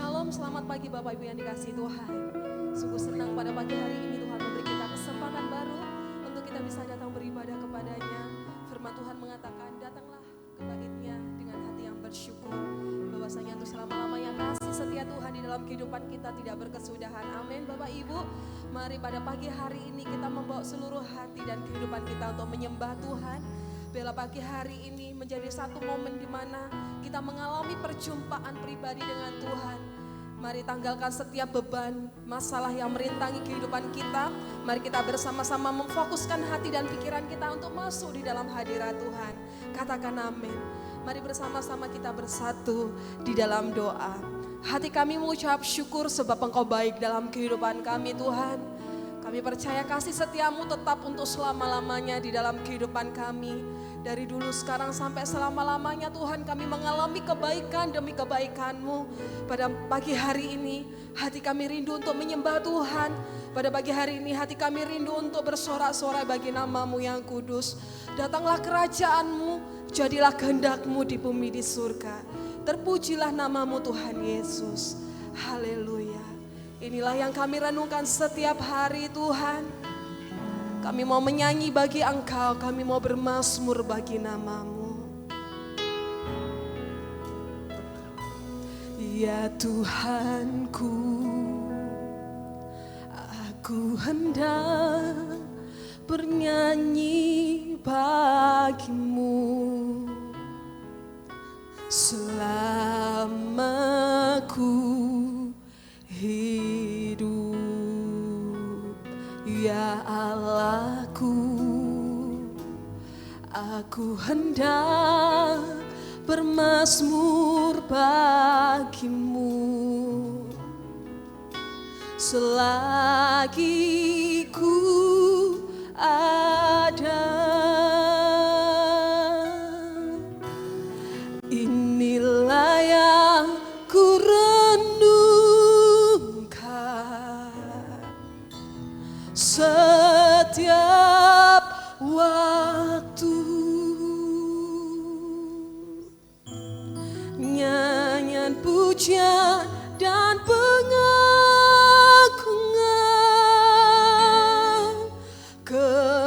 Shalom, selamat pagi Bapak Ibu yang dikasihi Tuhan. Sungguh senang pada pagi hari ini Tuhan memberi kita kesempatan baru untuk kita bisa datang beribadah kepadanya. Firman Tuhan mengatakan, datanglah ke bait-Nya dengan hati yang bersyukur. Bahwasanya untuk selama-lamanya kasih setia Tuhan di dalam kehidupan kita tidak berkesudahan. Amin Bapak Ibu. Mari pada pagi hari ini kita membawa seluruh hati dan kehidupan kita untuk menyembah Tuhan. Bila pagi hari ini menjadi satu momen di mana kita mengalami perjumpaan pribadi dengan Tuhan. Mari tanggalkan setiap beban, masalah yang merintangi kehidupan kita. Mari kita bersama-sama memfokuskan hati dan pikiran kita untuk masuk di dalam hadirat Tuhan. Katakan amin. Mari bersama-sama kita bersatu di dalam doa. Hati kami mengucap syukur sebab Engkau baik dalam kehidupan kami Tuhan. Kami percaya kasih setiamu tetap untuk selama-lamanya di dalam kehidupan kami. Dari dulu sekarang sampai selama-lamanya Tuhan kami mengalami kebaikan demi kebaikan-Mu. Pada pagi hari ini hati kami rindu untuk menyembah Tuhan. Pada pagi hari ini hati kami rindu untuk bersorak-sorai bagi nama-Mu yang kudus. Datanglah kerajaan-Mu, jadilah kehendak-Mu di bumi di surga. Terpujilah nama-Mu Tuhan Yesus. Haleluya. Inilah yang kami renungkan setiap hari Tuhan. Kami mau menyanyi bagi Engkau, kami mau bermazmur bagi nama-Mu. Ya Tuhanku, aku hendak bernyanyi bagi-Mu selama ku hidup. Ya Allahku, aku hendak bermazmur bagi-Mu selagi ku ada. Inilah yang ku setiap waktu, nyanyian pujian dan pengagungan kepadamu.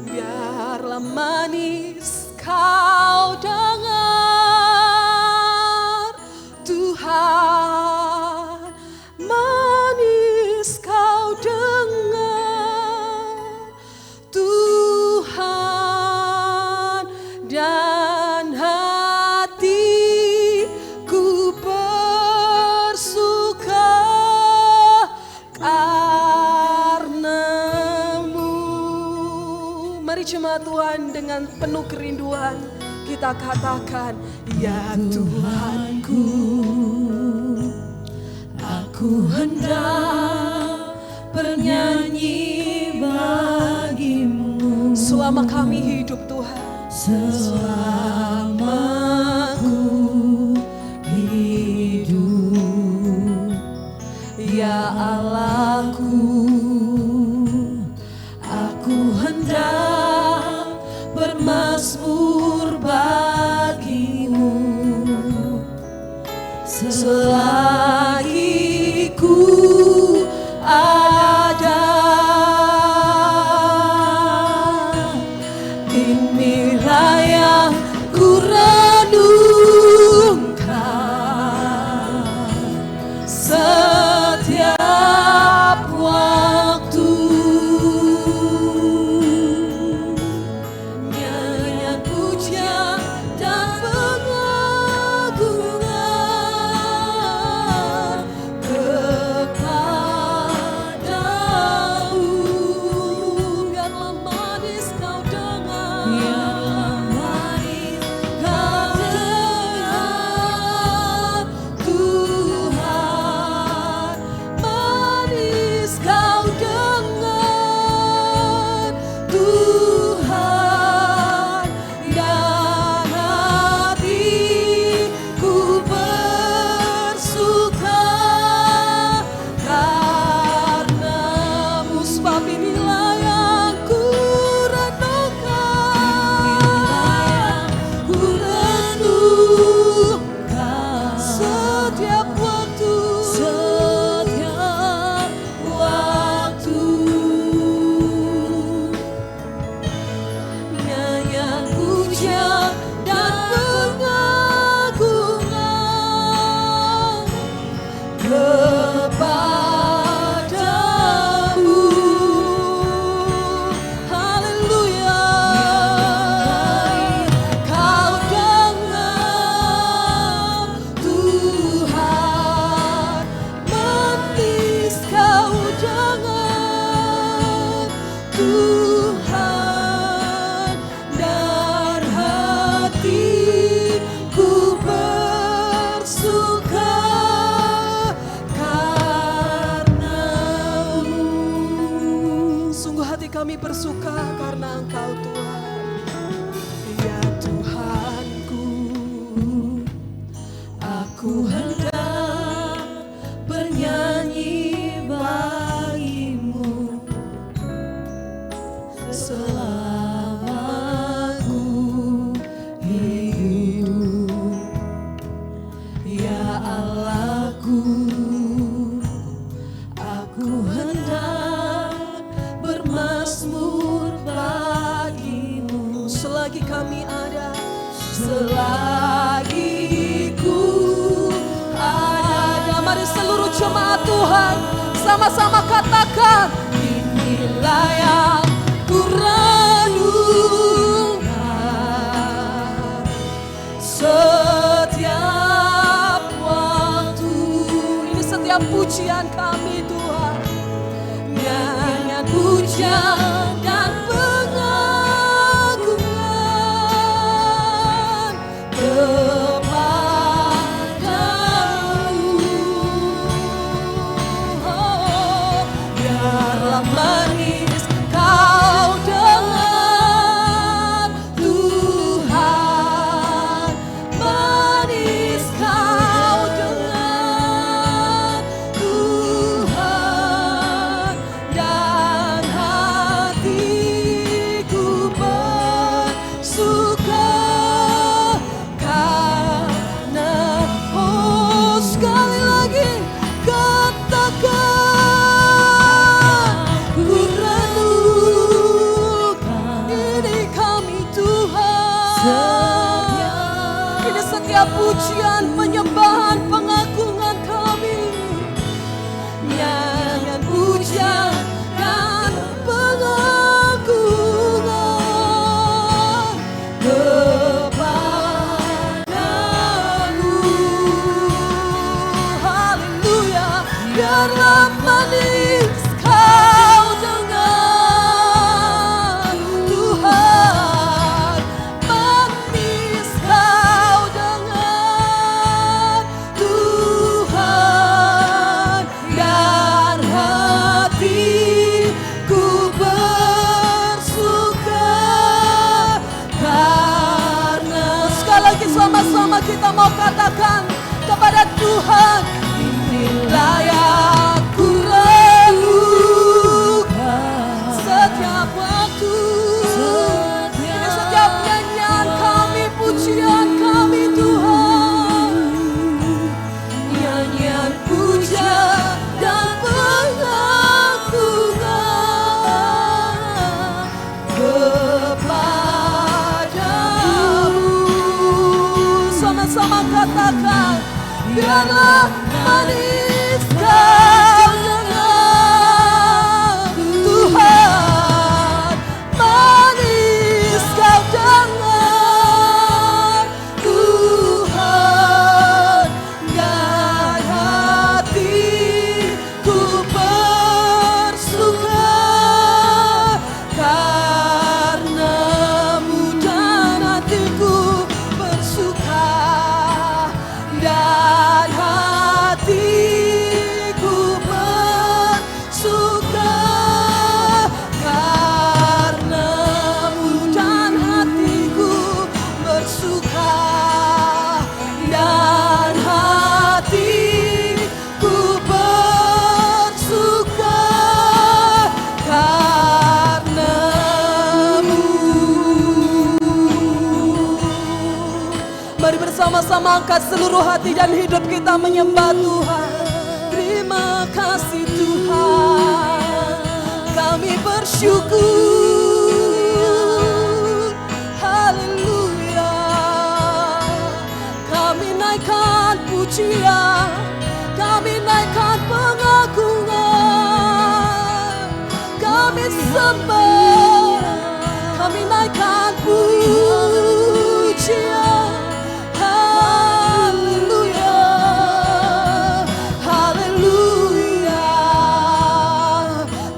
Biarlah manis kau dengar Tuhan, manis kau dengar Tuhan, dan hatiku bersuka karena-Mu. Mari jemaat Tuhan dengan penuh kerinduan kita katakan, ya Tuhanku, aku hendak bernyanyi bagi-Mu selama kami hidup Tuhan. Selama ku hidup, ya Allahku, aku hendak bermazmur bagi-Mu selagi ku ada. Inilah yang ku renungkan setiap waktu. Nyanyian pujian dan pengagungan Tuhan, dan hatiku bersuka karena-Mu. Sungguh hati kami bersuka karena Engkau Tuhan. Ya Tuhanku, aku hendak bernyanyi bagimu selama ku hidup. Ya Allahku, aku hendak bermazmur bagimu selagi kami ada, selagi ku ada. Mari seluruh jemaat Tuhan sama-sama katakan, inilah yang ku renungkan setiap waktu. Ini setiap pujian kami Tuhan, nyanyian pujian dan pengagungan kepadamu. Oh, biarlah manis kau dengar Tuhan, manis kau dengar Tuhan, dan hatiku bersuka karena. Oh, sekali lagi katakan, ku renungkan ini kami Tuhan. Ini setiap pujian, penyembahan, pengagungan kami, nyanyian pujian dan pengagungan kepadamu. Haleluya. Biarlah manis kau dengar Tuhan, manis kau dengar Tuhan, dan hatiku bersuka karena. Sekali lagi sama-sama kita mau katakan kepada Tuhan, inilah yang ku renungkan setiap waktu. Ini setiap nyanyian kami, pujian kami Tuhan, nyanyian pujian dan pengagungan kepadamu. Sama-sama katakan, biarlah manis kau dengar Tuhan, manis kau dengar Tuhan, dan hatiku bersuka karena-Mu, dan hatiku bersuka, dan hatiku bersuka karena-Mu, dan hatiku bersuka, dan hatiku bersuka karena-Mu. Mari bersama-sama angkat seluruh hati dan hidup kita menyembah Tuhan. Terima kasih Tuhan, kami bersyukur. Haleluya. Kami naikkan pujian, kami naikkan pengagungan, kami sembah, kami naikkan pujian. Haleluya, haleluya.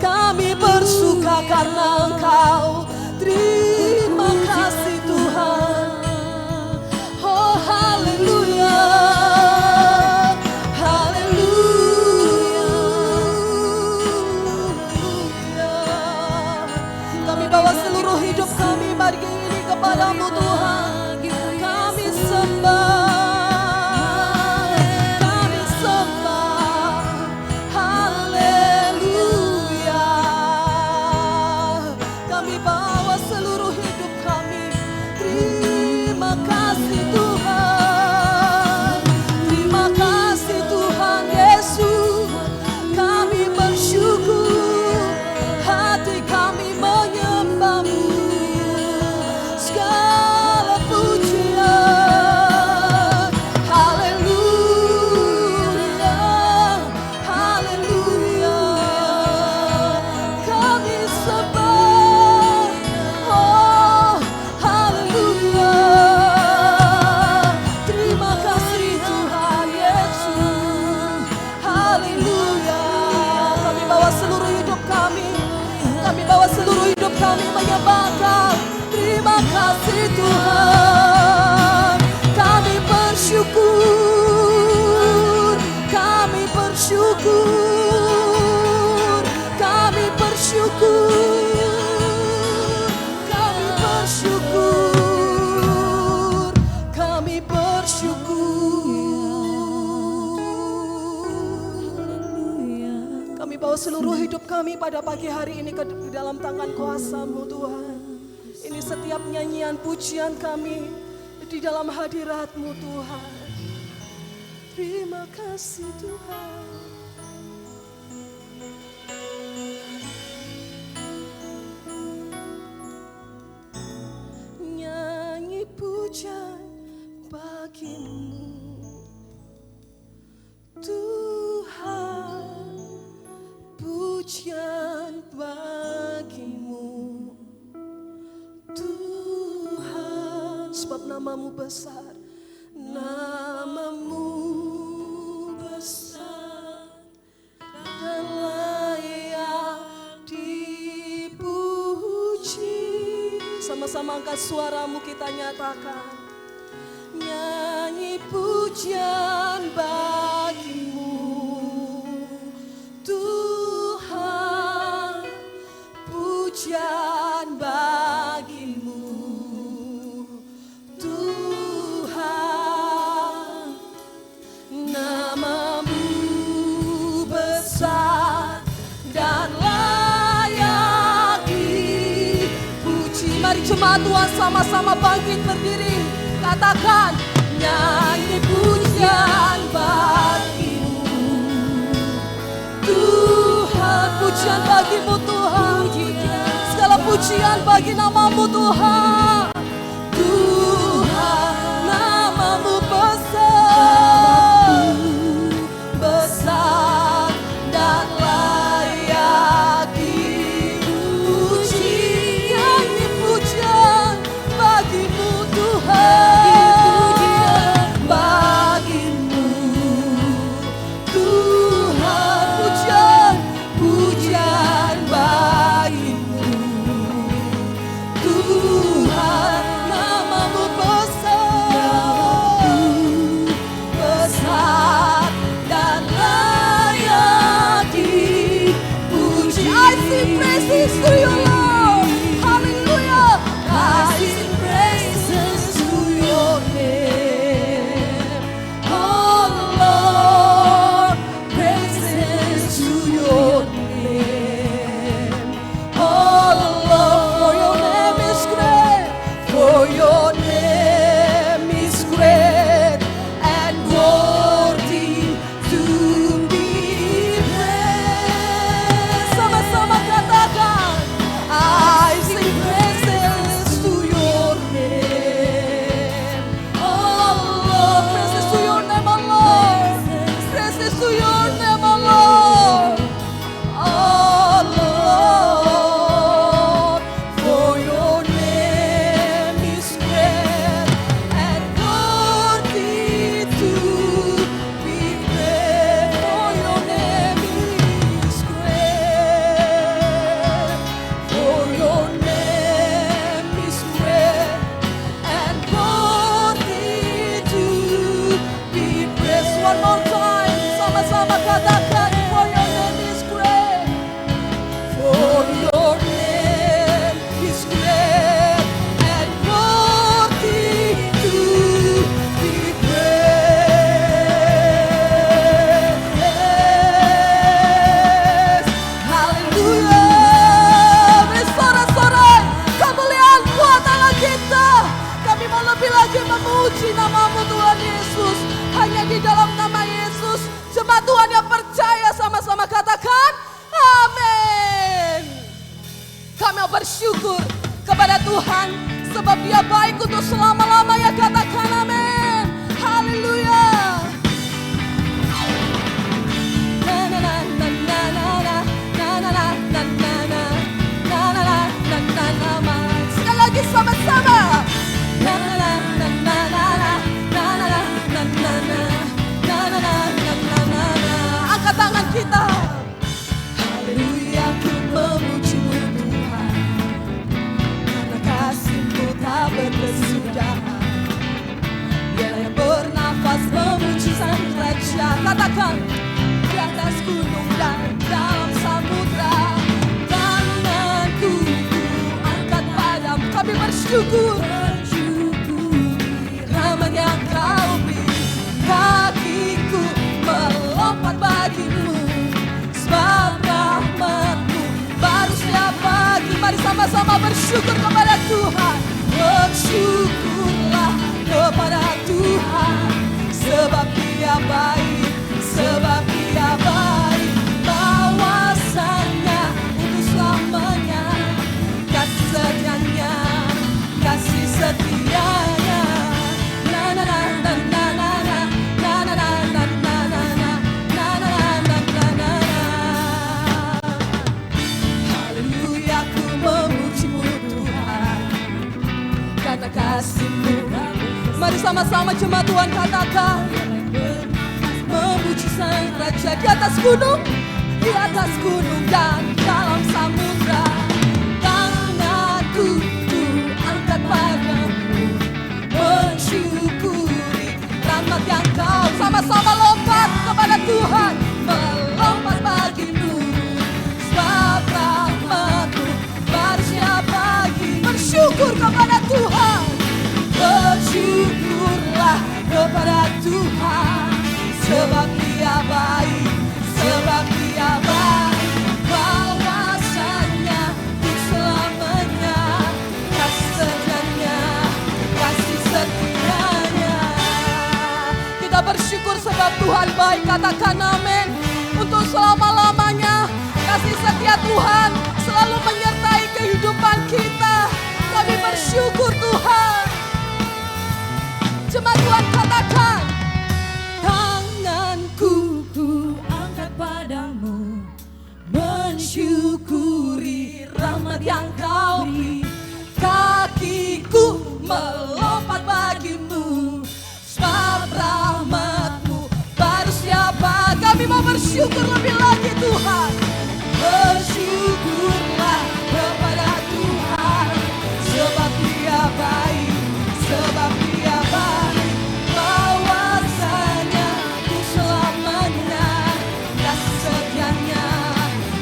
Kami bersuka karena bawa seluruh hidup kami pagi ini kepadamu Tuhan. Kami sembah, kami sembah, haleluya. Kami bawa seluruh hidup kami. Terima kasih Tuhan, terima kasih Tuhan Yesus. Kami bersyukur, hati kami menyembah-Mu. Segala pujian, haleluya, haleluya. Kami sembah, oh haleluya. Terima kasih Tuhan Yesus, haleluya. Kami bawa seluruh hidup kami, kami bawa seluruh hidup kami menyembahkan. Terima kasih Tuhan, kami bersyukur, kami bersyukur, kami bersyukur, kami bersyukur, kami bersyukur. Kami bawa seluruh hidup kami pada pagi hari ini ke dalam tangan kuasa-Mu Tuhan. Ini setiap nyanyian pujian kami di dalam hadirat-Mu Tuhan. Terima kasih Tuhan. Nyanyi pujian bagi-Mu Tuhan, pujian bagi-Mu Tuhan, sebab nama-Mu besar, nama-Mu besar dan layak dipuji. Sama-sama angkat suaramu, kita nyatakan. Nyanyi pujian bagi-Mu Tuhan, pujian bagi-Mu Tuhan, nama-Mu besar dan layak dipuji. Mari jemaat Tuhan sama-sama bangkit berdiri, katakan nyanyi pujian bagi-Mu Tuhan, pujian bagi-Mu Tuhan, segala pujian bagi nama-Mu Tuhan. Tuhan, nama-Mu besar, besar dan layak dipuji. Nyanyi pujian bagi-Mu Tuhan, bagi-Mu Tuhan, pujian bagi-Mu Tuhan. Tuhan yang percaya sama-sama katakan amin. Kami bersyukur kepada Tuhan sebab Dia baik untuk selama-lamanya, katakan amin. Haleluya. Sekali lagi sama-sama. Angkat tangan kita. Haleluya, ku memuji-Mu Tuhan, karena kasih-Mu tak berkesudahan. Dialah yang bernafas memuji Sang Raja. Katakan, di atas gunung dan dalam samudra, tanganku ku angkat padamu. Kami bersyukur, rahmat yang Kau beri. Kakiku melompat bagimu, sebab rahmat-Mu baru setiap pagi. Mari sama-sama bersyukur kepada Tuhan. Bersyukurlah kepada Tuhan, sebab Dia baik, sebab Dia baik. Bahwasanya untuk selamanya, kasih setianya, kasih setianya. Haleluya, ku memuji-Mu Tuhan, karena kasih-Mu. Mari sama-sama jemaat Tuhan katakan, memuji Sang Raja. Di atas gunung, di atas gunung dan dalam samudra, tanganku ku angkat padamu, mensyukuri rahmat yang Kau. Sama-sama lompat kepada Tuhan, melompat bagimu, sebab rahmat-Mu baru setiap pagi. Bersyukur kepada Tuhan. Bersyukurlah kepada Tuhan, sebab Dia baik, sebab Dia baik. Bahwasanya untuk selamanya, kasih setianya, kasih setianya. Kita bersyukur sebab Tuhan baik, katakan amin. Untuk selama-lamanya kasih setia Tuhan selalu menyertai kehidupan kita. Kami bersyukur Tuhan. Jemaat Tuhan katakan, tanganku ku angkat padamu, mensyukuri rahmat yang Kau beri. Kakiku melompat bagimu, sebab rahmat-Mu baru setiap pagi. Kami mau bersyukur lebih lagi Tuhan. Bersyukurlah kepada Tuhan, sebab Dia baik, sebab Dia baik. Bahwasanya untuk selamanya, kasih setianya,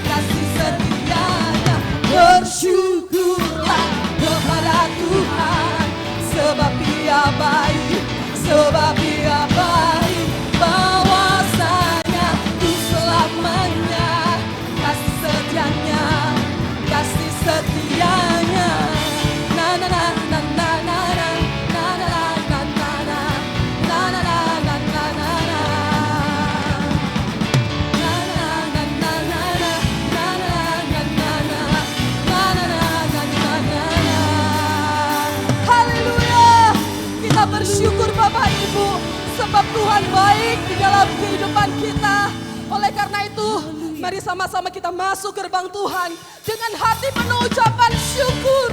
kasih setianya. Bersyukurlah kepada Tuhan, sebab Dia baik, sebab Dia baik. Bahwasanya untuk selamanya, kasih setianya, kasih setianya. Na na na na na na na na na na na na na na na na na na na. Haleluya. Kita bersyukur Bapak Ibu, sebab Tuhan baik di dalam kehidupan kita. Oleh karena itu, mari sama-sama kita masuk gerbang Tuhan dengan hati penuh ucapan syukur.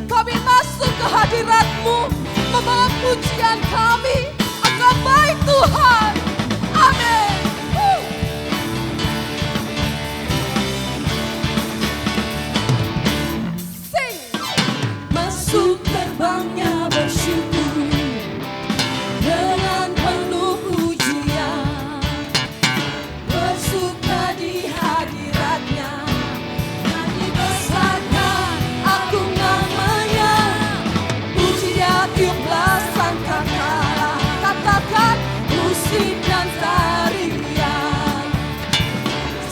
Kami masuk ke hadirat-Mu, membawa pujian kami. Engkau baik Tuhan. Amin. Sing. Masuk gerbangnya bersyukur dengan penuh pujian, bersuka di hadirat-Nya, nyanyi besarkan agung namanya, puji Dia tiuplah sangkakala. Katakan musik dan tarian,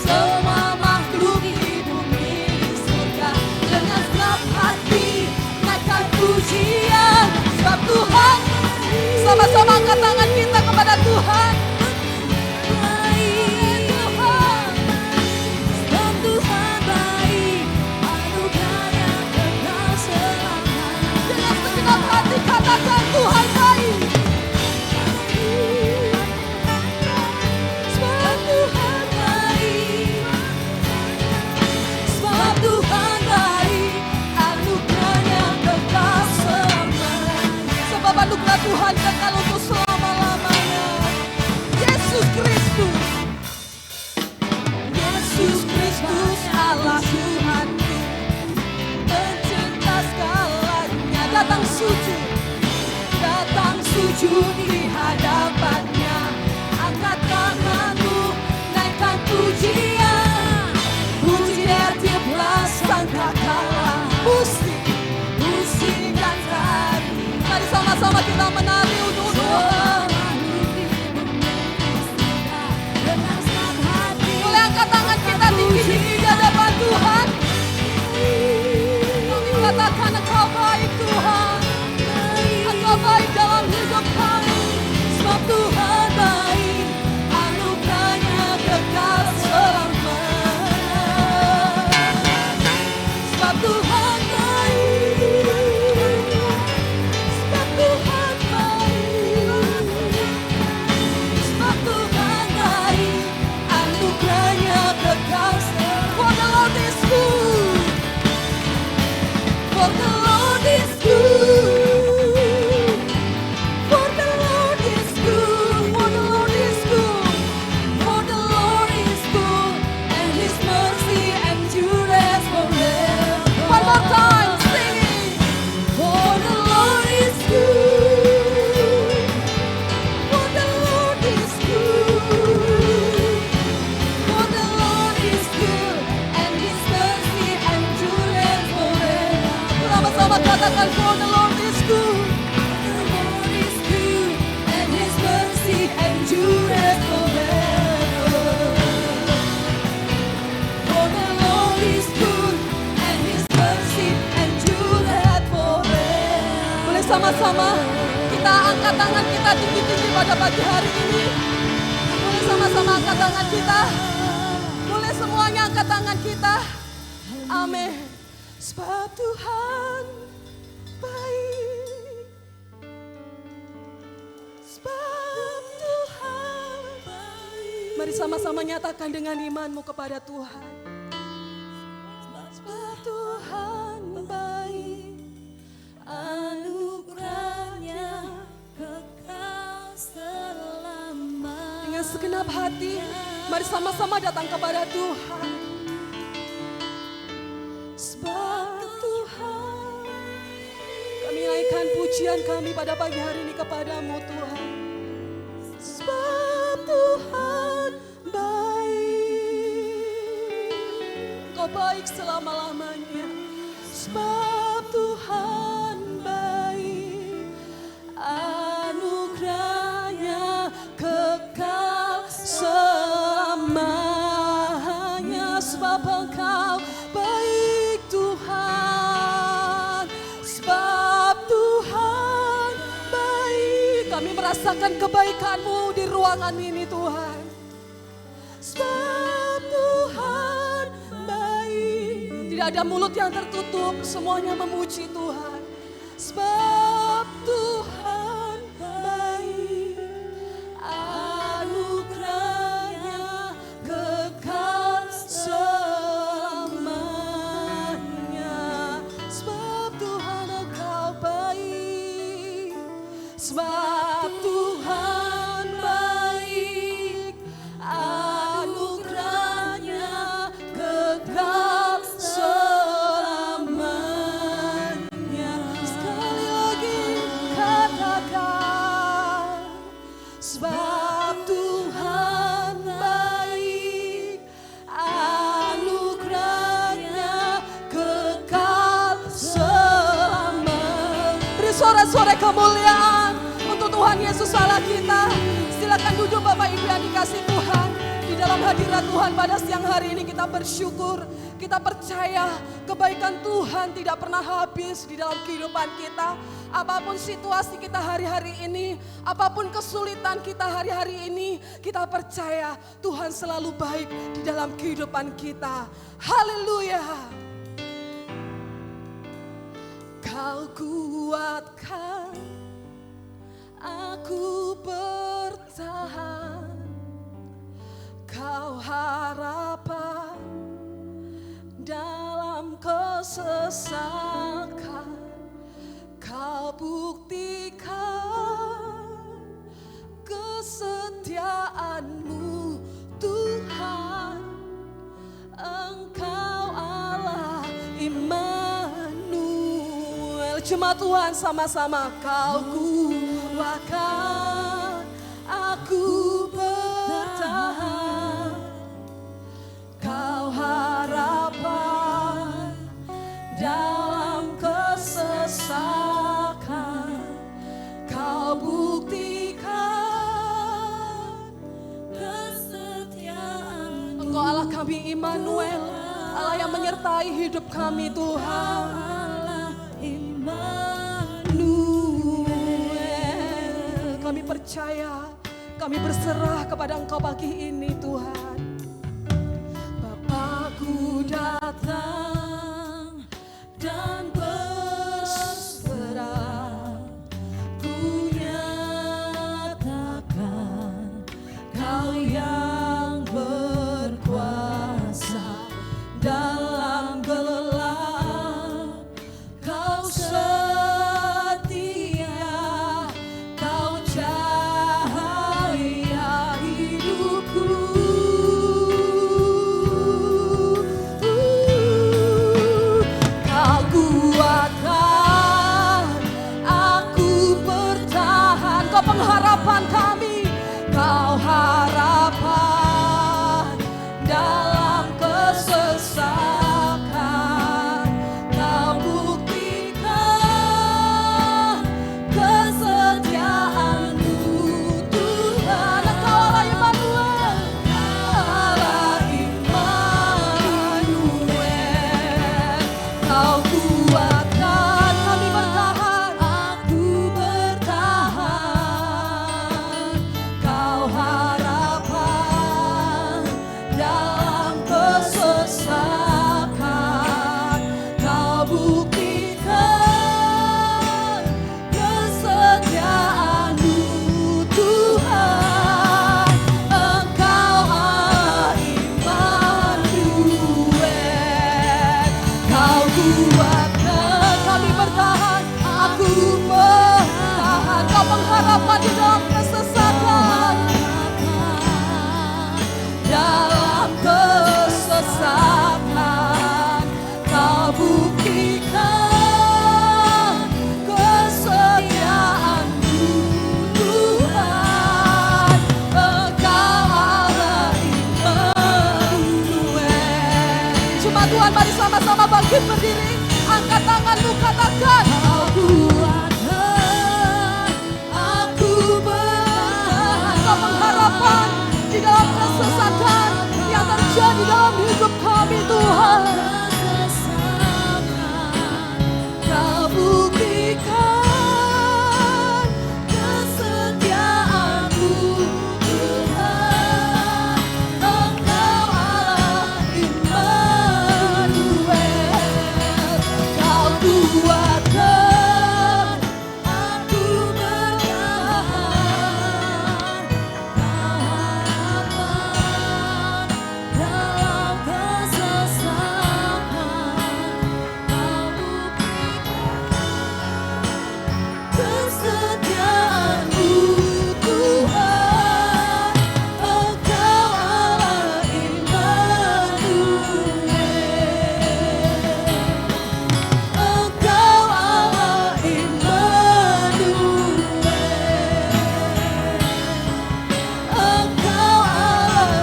semua makhluk di bumi surga dengan senang hati naikkan pujian. Sebab Tuhan, sama-sama angkat tangan kita kepada Tuhan. Tuhan kekal untuk selama-lamanya. Yesus Kristus, Yesus Kristus Allah Tuhanku, pencinta segalanya. Datang sujud di hadapannya, angkat tanganmu, naikkan pujian, pujian tiap sangka kalah, musik dan tari. Mari sama-sama kita menari untuk Tuhan. Boleh angkat tangan kita tinggi-tinggi di hadapan Tuhan. Kami katakan Engkau baik Tuhan, Engkau baik dalam hidup kami. Sebab Tuhan baik, anugerahnya kekal selamanya. Sebab Tuhan baik, sebab Tuhan baik, sebab Tuhan baik, anugerahnya kekal selamanya. For the Lord is good, for the Lord is good. Katakan, for the Lord is good, the Lord is good, and His mercy endureth forever. For the Lord is good, and His mercy endureth forever. Boleh sama-sama kita angkat tangan kita tinggi-tinggi pada pagi hari ini. Boleh sama-sama angkat tangan kita. Boleh semuanya angkat tangan kita. Amin. Sebab Tuhan baik, sebab Tuhan baik. Mari sama-sama nyatakan dengan imanmu kepada Tuhan. Sebab Tuhan baik, anugerahnya kekal selamanya. Dengan segenap hati, mari sama-sama datang kepada Tuhan. Sebab Tuhan, kami naikkan pujian kami pada pagi hari ini kepadamu Tuhan. Sebab Tuhan baik, Kau baik selama-lamanya. Sebab Tuhan baik, anugerahnya kekal selamanya. Sebab Engkau baik Tuhan, sebab Tuhan baik. Kami merasakan kebaikan-Mu di ruangan ini Tuhan. Sebab Tuhan baik. Tidak ada mulut yang tertutup, semuanya memuji Tuhan. Sebab Tuhan baik, anugerahnya kekal selamanya. Sebab Tuhan Engkau baik, sebab Tuhan baik, anugerahnya kekal selamanya. Sekali lagi katakan, sebab Tuhan baik, anugerahnya kekal selamanya. Beri suara-suara kemuliaan untuk Tuhan Yesus Allah kita. Silakan duduk Bapak Ibu yang dikasih Tuhan. Di dalam hadirat Tuhan pada siang hari ini kita bersyukur. Kita percaya kebaikan Tuhan tidak pernah habis di dalam kehidupan kita. Apapun situasi kita hari-hari ini, apapun kesulitan kita hari-hari ini, kita percaya Tuhan selalu baik di dalam kehidupan kita. Haleluya. Kau kuatkan aku bertahan, Kau harapan dalam kesesakan. Kau buktikan Jemaat Tuhan sama-sama, kau kuatkan aku bertahan, kau harapan dalam kesesakan, kau buktikan kesetiaan. Engkau Allah kami Immanuel, Allah yang menyertai hidup kami Tuhan. Kami percaya, kami berserah kepada Engkau pagi ini Tuhan. Bapakku datang dan berserah, ku nyatakan Kau yang berkuasa dalam gelap, Kau pengharapan kami, Kau harapan dalam kesesakan, Kau buktikan kesetiaan-Mu Tuhan. Engkau Allah Immanuel, Allah Immanuel, Kau kuatkan kami bertahan, aku bertahan, Kau harapan dalam kesesakan, Kau buktikan kesetiaan-Mu Tuhan. Engkau Allah Immanuel, Kau kuatkan kami bertahan, aku bertahan, Kau pengharapan di dalam kesesakan, dalam kesesakan, Kau buktikan kesetiaan-Mu Tuhan. Engkau Allah Immanuel. Jemaat Tuhan, mari sama-sama bangkit berdiri, angkat tanganmu, katakan, Kau kuatkan aku bertahan. Kau pengharapan di dalam kesesakan yang terjadi dalam hidup kami Tuhan. Kau buktikan kesetiaan-Mu Tuhan. Engkau Allah Immanuel, Kau kuatkan aku bertahan, Kau harapan dalam kesesakan, Kau buktikan kesetiaan-Mu Tuhan. Engkau Allah Immanuel, Engkau Allah Immanuel, Engkau Allah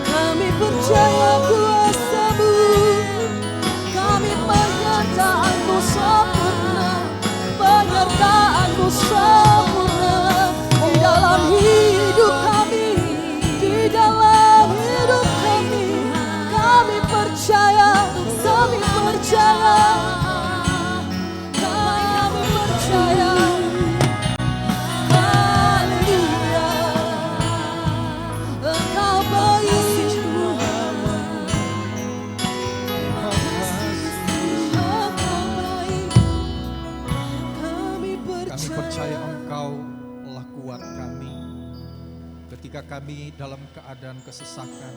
Kami percaya kuasa-Mu, kami penyertaan-Mu sempurna, penyertaan-Mu sempurna di dalam hidup kami, di dalam hidup kami. Kami percaya, kami percaya, kami percaya. Haleluya, Engkau baik Tuhan, Engkau baik. Kami Kami percaya, percaya Engkau telah kuat kami ketika kami dalam keadaan kesesakan,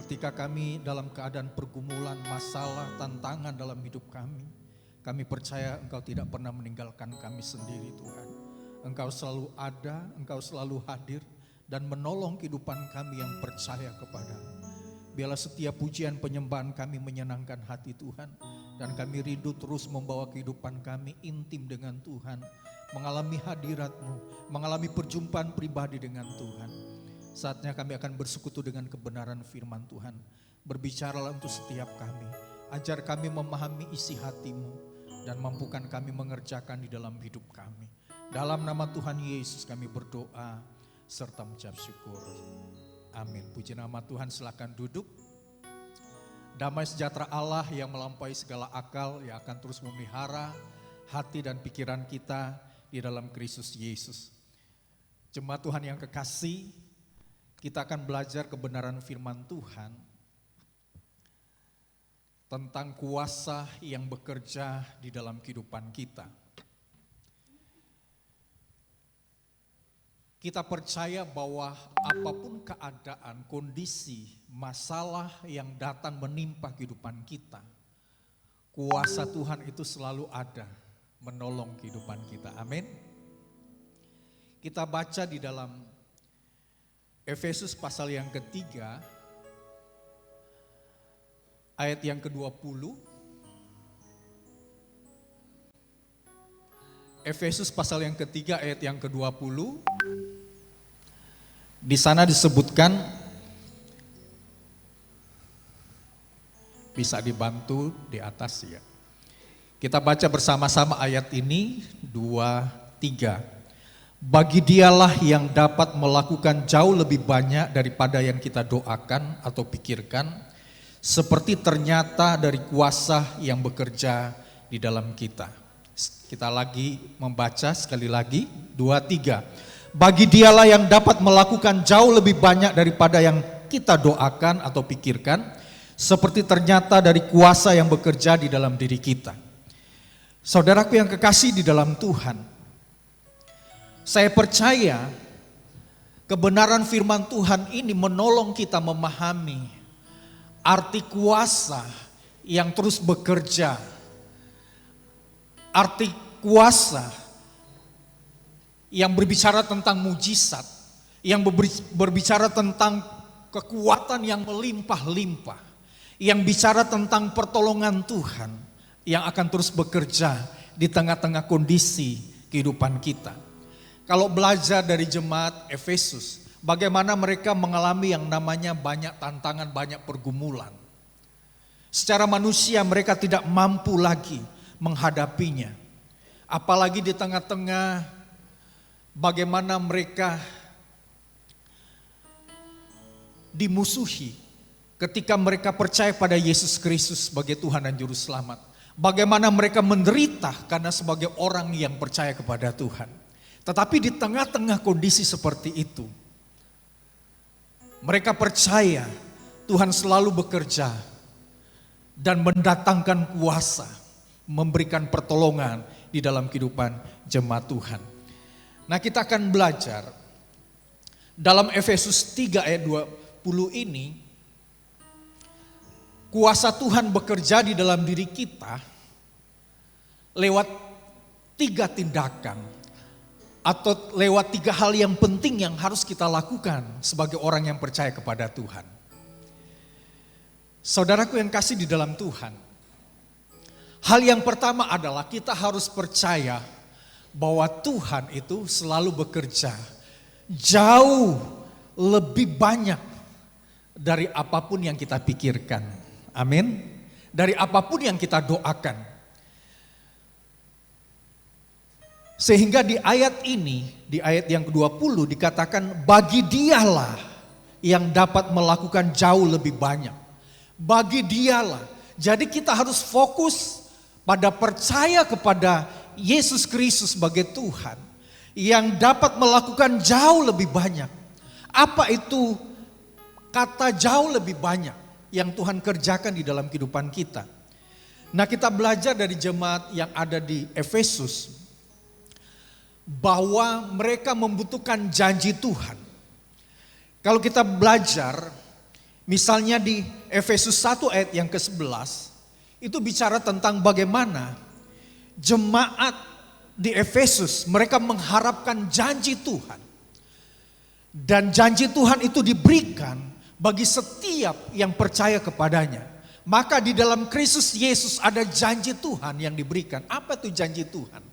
ketika kami dalam keadaan pergumulan, masalah, tantangan dalam hidup kami percaya Engkau tidak pernah meninggalkan kami sendiri Tuhan. Engkau selalu ada, Engkau selalu hadir dan menolong kehidupan kami yang percaya kepadamu. Biarlah setiap pujian penyembahan kami menyenangkan hati Tuhan. Dan kami rindu terus membawa kehidupan kami intim dengan Tuhan. Mengalami hadirat-Mu, mengalami perjumpaan pribadi dengan Tuhan. Saatnya kami akan bersekutu dengan kebenaran firman Tuhan. Berbicaralah untuk setiap kami. Ajar kami memahami isi hati-Mu. Dan mampukan kami mengerjakan di dalam hidup kami. Dalam nama Tuhan Yesus kami berdoa serta mengucap syukur. Amin. Puji nama Tuhan, silakan duduk. Damai sejahtera Allah yang melampaui segala akal yang akan terus memelihara hati dan pikiran kita di dalam Kristus Yesus. Jemaat Tuhan yang kekasih, kita akan belajar kebenaran firman Tuhan tentang kuasa yang bekerja di dalam kehidupan kita. Kita percaya bahwa apapun keadaan, kondisi, masalah yang datang menimpa kehidupan kita, kuasa Tuhan itu selalu ada menolong kehidupan kita. Amin. Kita baca di dalam Efesus pasal yang ketiga, ayat yang ke-20. Efesus pasal yang ketiga ayat yang ke-20. Di sana disebutkan, bisa dibantu di atas ya. Kita baca bersama-sama ayat ini, 2, 3. Bagi Dialah yang dapat melakukan jauh lebih banyak daripada yang kita doakan atau pikirkan, seperti ternyata dari kuasa yang bekerja di dalam kita. Kita lagi membaca sekali lagi, 2, 3. Bagi Dialah yang dapat melakukan jauh lebih banyak daripada yang kita doakan atau pikirkan, seperti ternyata dari kuasa yang bekerja di dalam diri kita. Saudaraku yang kekasih di dalam Tuhan, saya percaya kebenaran firman Tuhan ini menolong kita memahami arti kuasa yang terus bekerja, arti kuasa yang berbicara tentang mujizat, yang berbicara tentang kekuatan yang melimpah-limpah, yang bicara tentang pertolongan Tuhan yang akan terus bekerja di tengah-tengah kondisi kehidupan kita. Kalau belajar dari jemaat Efesus, bagaimana mereka mengalami yang namanya banyak tantangan, banyak pergumulan. Secara manusia mereka tidak mampu lagi menghadapinya. Apalagi di tengah-tengah bagaimana mereka dimusuhi ketika mereka percaya pada Yesus Kristus sebagai Tuhan dan Juru Selamat. Bagaimana mereka menderita karena sebagai orang yang percaya kepada Tuhan. Tetapi di tengah-tengah kondisi seperti itu, mereka percaya Tuhan selalu bekerja dan mendatangkan kuasa, memberikan pertolongan di dalam kehidupan jemaat Tuhan. Nah, kita akan belajar dalam Efesus 3 ayat 20 ini, kuasa Tuhan bekerja di dalam diri kita lewat 3 tindakan atau lewat 3 hal yang penting yang harus kita lakukan sebagai orang yang percaya kepada Tuhan. Saudaraku yang kasih di dalam Tuhan, hal yang pertama adalah kita harus percaya bahwa Tuhan itu selalu bekerja jauh lebih banyak dari apapun yang kita pikirkan. Amin. Dari apapun yang kita doakan. Sehingga di ayat ini, di ayat yang ke-20 dikatakan bagi Dialah yang dapat melakukan jauh lebih banyak. Bagi Dialah. Jadi kita harus fokus pada percaya kepada Yesus Kristus sebagai Tuhan yang dapat melakukan jauh lebih banyak. Apa itu kata jauh lebih banyak yang Tuhan kerjakan di dalam kehidupan kita? Nah, kita belajar dari jemaat yang ada di Efesus bahwa mereka membutuhkan janji Tuhan. Kalau kita belajar Misalnya di Efesus 1 ayat yang ke-11, itu bicara tentang bagaimana jemaat di Efesus mereka mengharapkan janji Tuhan. Dan janji Tuhan itu diberikan bagi setiap yang percaya kepadanya. Maka di dalam Kristus Yesus ada janji Tuhan yang diberikan. Apa itu janji Tuhan?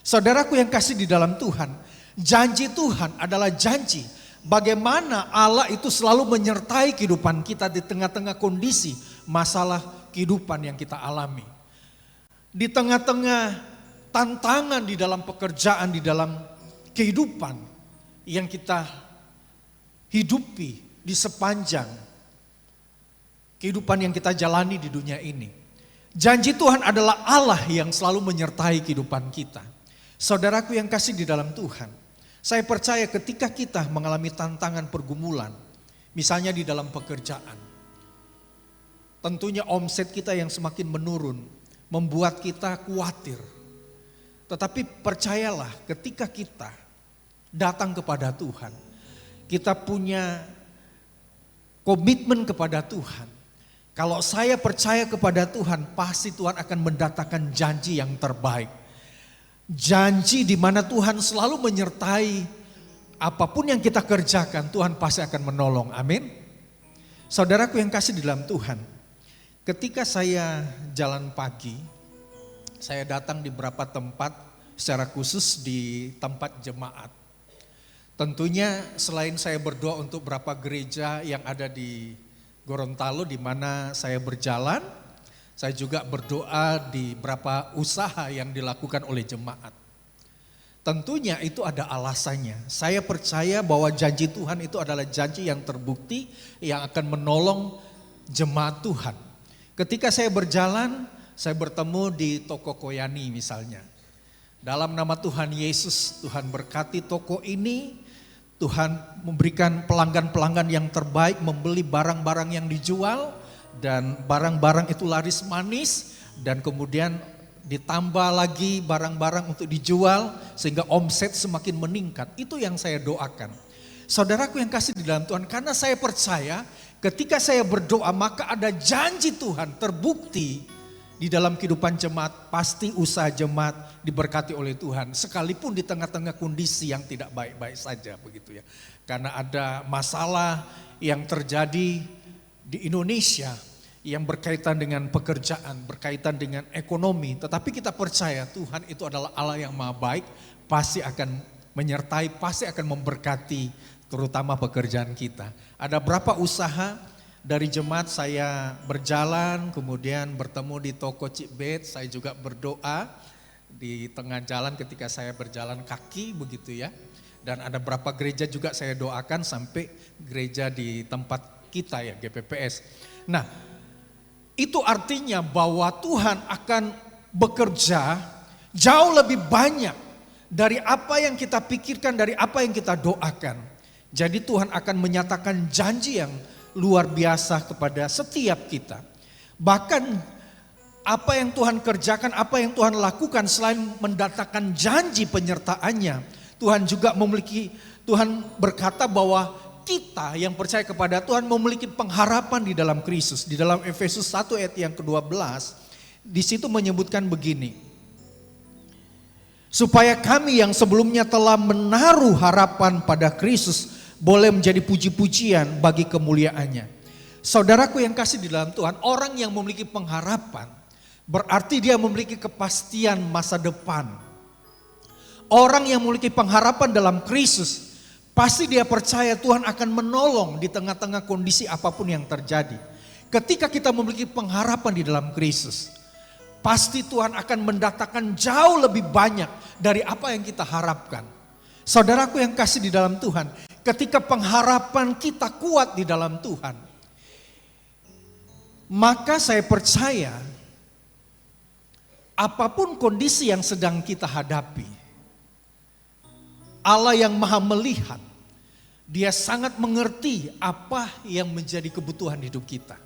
Saudaraku yang kasih di dalam Tuhan, janji Tuhan adalah janji bagaimana Allah itu selalu menyertai kehidupan kita di tengah-tengah kondisi masalah kehidupan yang kita alami. Di tengah-tengah tantangan di dalam pekerjaan, di dalam kehidupan yang kita hidupi di sepanjang kehidupan yang kita jalani di dunia ini. Janji Tuhan adalah Allah yang selalu menyertai kehidupan kita. Saudaraku yang kasih di dalam Tuhan, saya percaya ketika kita mengalami tantangan pergumulan, misalnya di dalam pekerjaan, tentunya omset kita yang semakin menurun, membuat kita khawatir. Tetapi percayalah ketika kita datang kepada Tuhan, kita punya komitmen kepada Tuhan. Kalau saya percaya kepada Tuhan, pasti Tuhan akan mendatangkan janji yang terbaik. Janji di mana Tuhan selalu menyertai apapun yang kita kerjakan, Tuhan pasti akan menolong. Amin. Saudaraku yang kasih di dalam Tuhan, ketika saya jalan pagi, saya datang di beberapa tempat secara khusus di tempat jemaat. Tentunya selain saya berdoa untuk beberapa gereja yang ada di Gorontalo di mana saya berjalan, saya juga berdoa di beberapa usaha yang dilakukan oleh jemaat. Tentunya itu ada alasannya. Saya percaya bahwa janji Tuhan itu adalah janji yang terbukti yang akan menolong jemaat Tuhan. Ketika saya berjalan, saya bertemu di toko Koyani misalnya. Dalam nama Tuhan Yesus, Tuhan berkati toko ini. Tuhan memberikan pelanggan-pelanggan yang terbaik membeli barang-barang yang dijual. Dan barang-barang itu laris manis. Dan kemudian ditambah lagi barang-barang untuk dijual. Sehingga omset semakin meningkat. Itu yang saya doakan. Saudaraku yang kasih di dalam Tuhan, karena saya percaya ketika saya berdoa maka ada janji Tuhan terbukti. Di dalam kehidupan jemaat, pasti usaha jemaat diberkati oleh Tuhan. Sekalipun di tengah-tengah kondisi yang tidak baik-baik saja begitu ya. Karena ada masalah yang terjadi di Indonesia yang berkaitan dengan pekerjaan, berkaitan dengan ekonomi. Tetapi kita percaya Tuhan itu adalah Allah yang maha baik, pasti akan menyertai, pasti akan memberkati terutama pekerjaan kita. Ada berapa usaha dari jemaat saya berjalan, kemudian bertemu di toko Cikbet, saya juga berdoa di tengah jalan ketika saya berjalan kaki begitu ya. Dan ada beberapa gereja juga saya doakan sampai gereja di tempat kita ya, GPPS. Nah, itu artinya bahwa Tuhan akan bekerja jauh lebih banyak dari apa yang kita pikirkan, dari apa yang kita doakan. Jadi Tuhan akan menyatakan janji yang luar biasa kepada setiap kita. Bahkan apa yang Tuhan kerjakan, apa yang Tuhan lakukan selain mendatangkan janji penyertaannya. Tuhan berkata bahwa kita yang percaya kepada Tuhan memiliki pengharapan di dalam Kristus. Di dalam Efesus 1 ayat yang ke-12, di situ menyebutkan begini. Supaya kami yang sebelumnya telah menaruh harapan pada Kristus boleh menjadi puji-pujian bagi kemuliaannya. Saudaraku yang kasih di dalam Tuhan, orang yang memiliki pengharapan berarti dia memiliki kepastian masa depan. Orang yang memiliki pengharapan dalam Kristus, pasti dia percaya Tuhan akan menolong di tengah-tengah kondisi apapun yang terjadi. Ketika kita memiliki pengharapan di dalam Kristus, pasti Tuhan akan mendatangkan jauh lebih banyak dari apa yang kita harapkan. Saudaraku yang kasih di dalam Tuhan, ketika pengharapan kita kuat di dalam Tuhan, maka saya percaya apapun kondisi yang sedang kita hadapi, Allah yang maha melihat, Dia sangat mengerti apa yang menjadi kebutuhan hidup kita.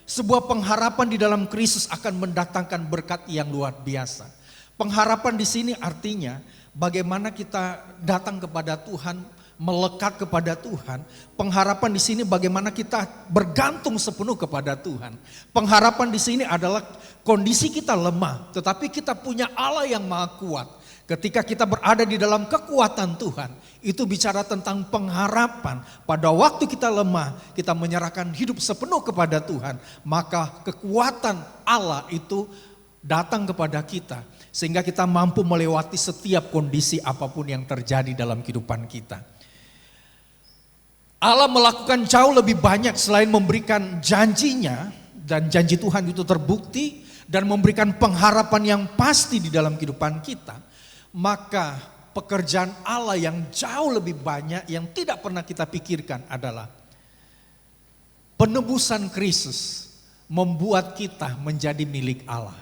Sebuah pengharapan di dalam Kristus akan mendatangkan berkat yang luar biasa. Pengharapan di sini artinya bagaimana kita datang kepada Tuhan melekat kepada Tuhan. Pengharapan di sini bagaimana kita bergantung sepenuh kepada Tuhan. Pengharapan di sini adalah kondisi kita lemah, tetapi kita punya Allah yang maha kuat. Ketika kita berada di dalam kekuatan Tuhan, itu bicara tentang pengharapan. Pada waktu kita lemah, kita menyerahkan hidup sepenuh kepada Tuhan, maka kekuatan Allah itu datang kepada kita, sehingga kita mampu melewati setiap kondisi apapun yang terjadi dalam kehidupan kita. Allah melakukan jauh lebih banyak selain memberikan janjinya, dan janji Tuhan itu terbukti dan memberikan pengharapan yang pasti di dalam kehidupan kita. Maka pekerjaan Allah yang jauh lebih banyak yang tidak pernah kita pikirkan adalah penebusan Kristus membuat kita menjadi milik Allah.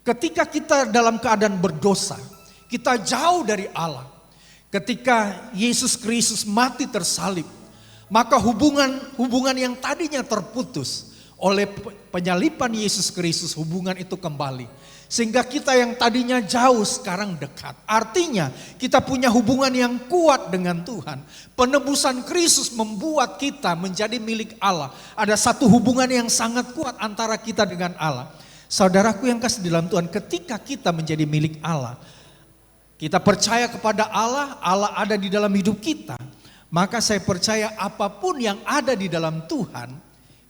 Ketika kita dalam keadaan berdosa, kita jauh dari Allah. Ketika Yesus Kristus mati tersalib, maka hubungan yang tadinya terputus oleh penyaliban Yesus Kristus, hubungan itu kembali. Sehingga kita yang tadinya jauh sekarang dekat. Artinya kita punya hubungan yang kuat dengan Tuhan. Penebusan Kristus membuat kita menjadi milik Allah. Ada satu hubungan yang sangat kuat antara kita dengan Allah. Saudaraku yang kasih di dalam Tuhan, ketika kita menjadi milik Allah, kita percaya kepada Allah, Allah ada di dalam hidup kita. Maka saya percaya apapun yang ada di dalam Tuhan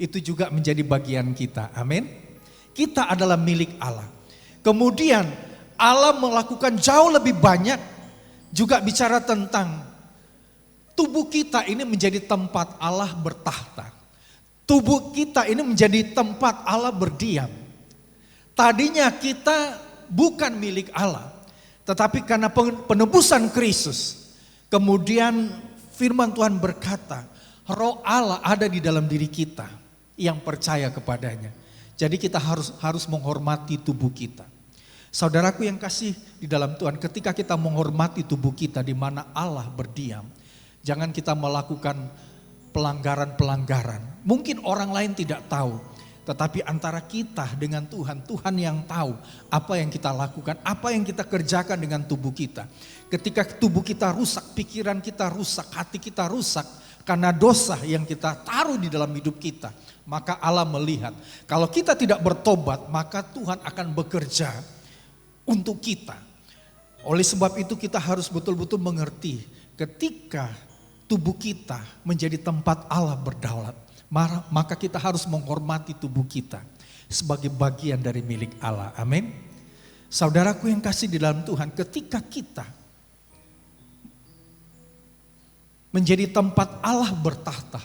itu juga menjadi bagian kita. Amin. Kita adalah milik Allah. Kemudian Allah melakukan jauh lebih banyak, juga bicara tentang tubuh kita ini menjadi tempat Allah bertahta. Tubuh kita ini menjadi tempat Allah berdiam. Tadinya kita bukan milik Allah, tetapi karena penebusan Kristus, kemudian firman Tuhan berkata, Roh Allah ada di dalam diri kita yang percaya kepadanya. Jadi kita harus menghormati tubuh kita. Saudaraku yang kasih di dalam Tuhan, ketika kita menghormati tubuh kita di mana Allah berdiam, jangan kita melakukan pelanggaran-pelanggaran. Mungkin orang lain tidak tahu, tetapi antara kita dengan Tuhan, Tuhan yang tahu apa yang kita lakukan, apa yang kita kerjakan dengan tubuh kita. Ketika tubuh kita rusak, pikiran kita rusak, hati kita rusak karena dosa yang kita taruh di dalam hidup kita, maka Allah melihat. Kalau kita tidak bertobat, maka Tuhan akan bekerja untuk kita. Oleh sebab itu kita harus betul-betul mengerti, ketika tubuh kita menjadi tempat Allah berdaulat, maka kita harus menghormati tubuh kita sebagai bagian dari milik Allah. Amin. Saudaraku yang kasih di dalam Tuhan, ketika kita menjadi tempat Allah bertahta,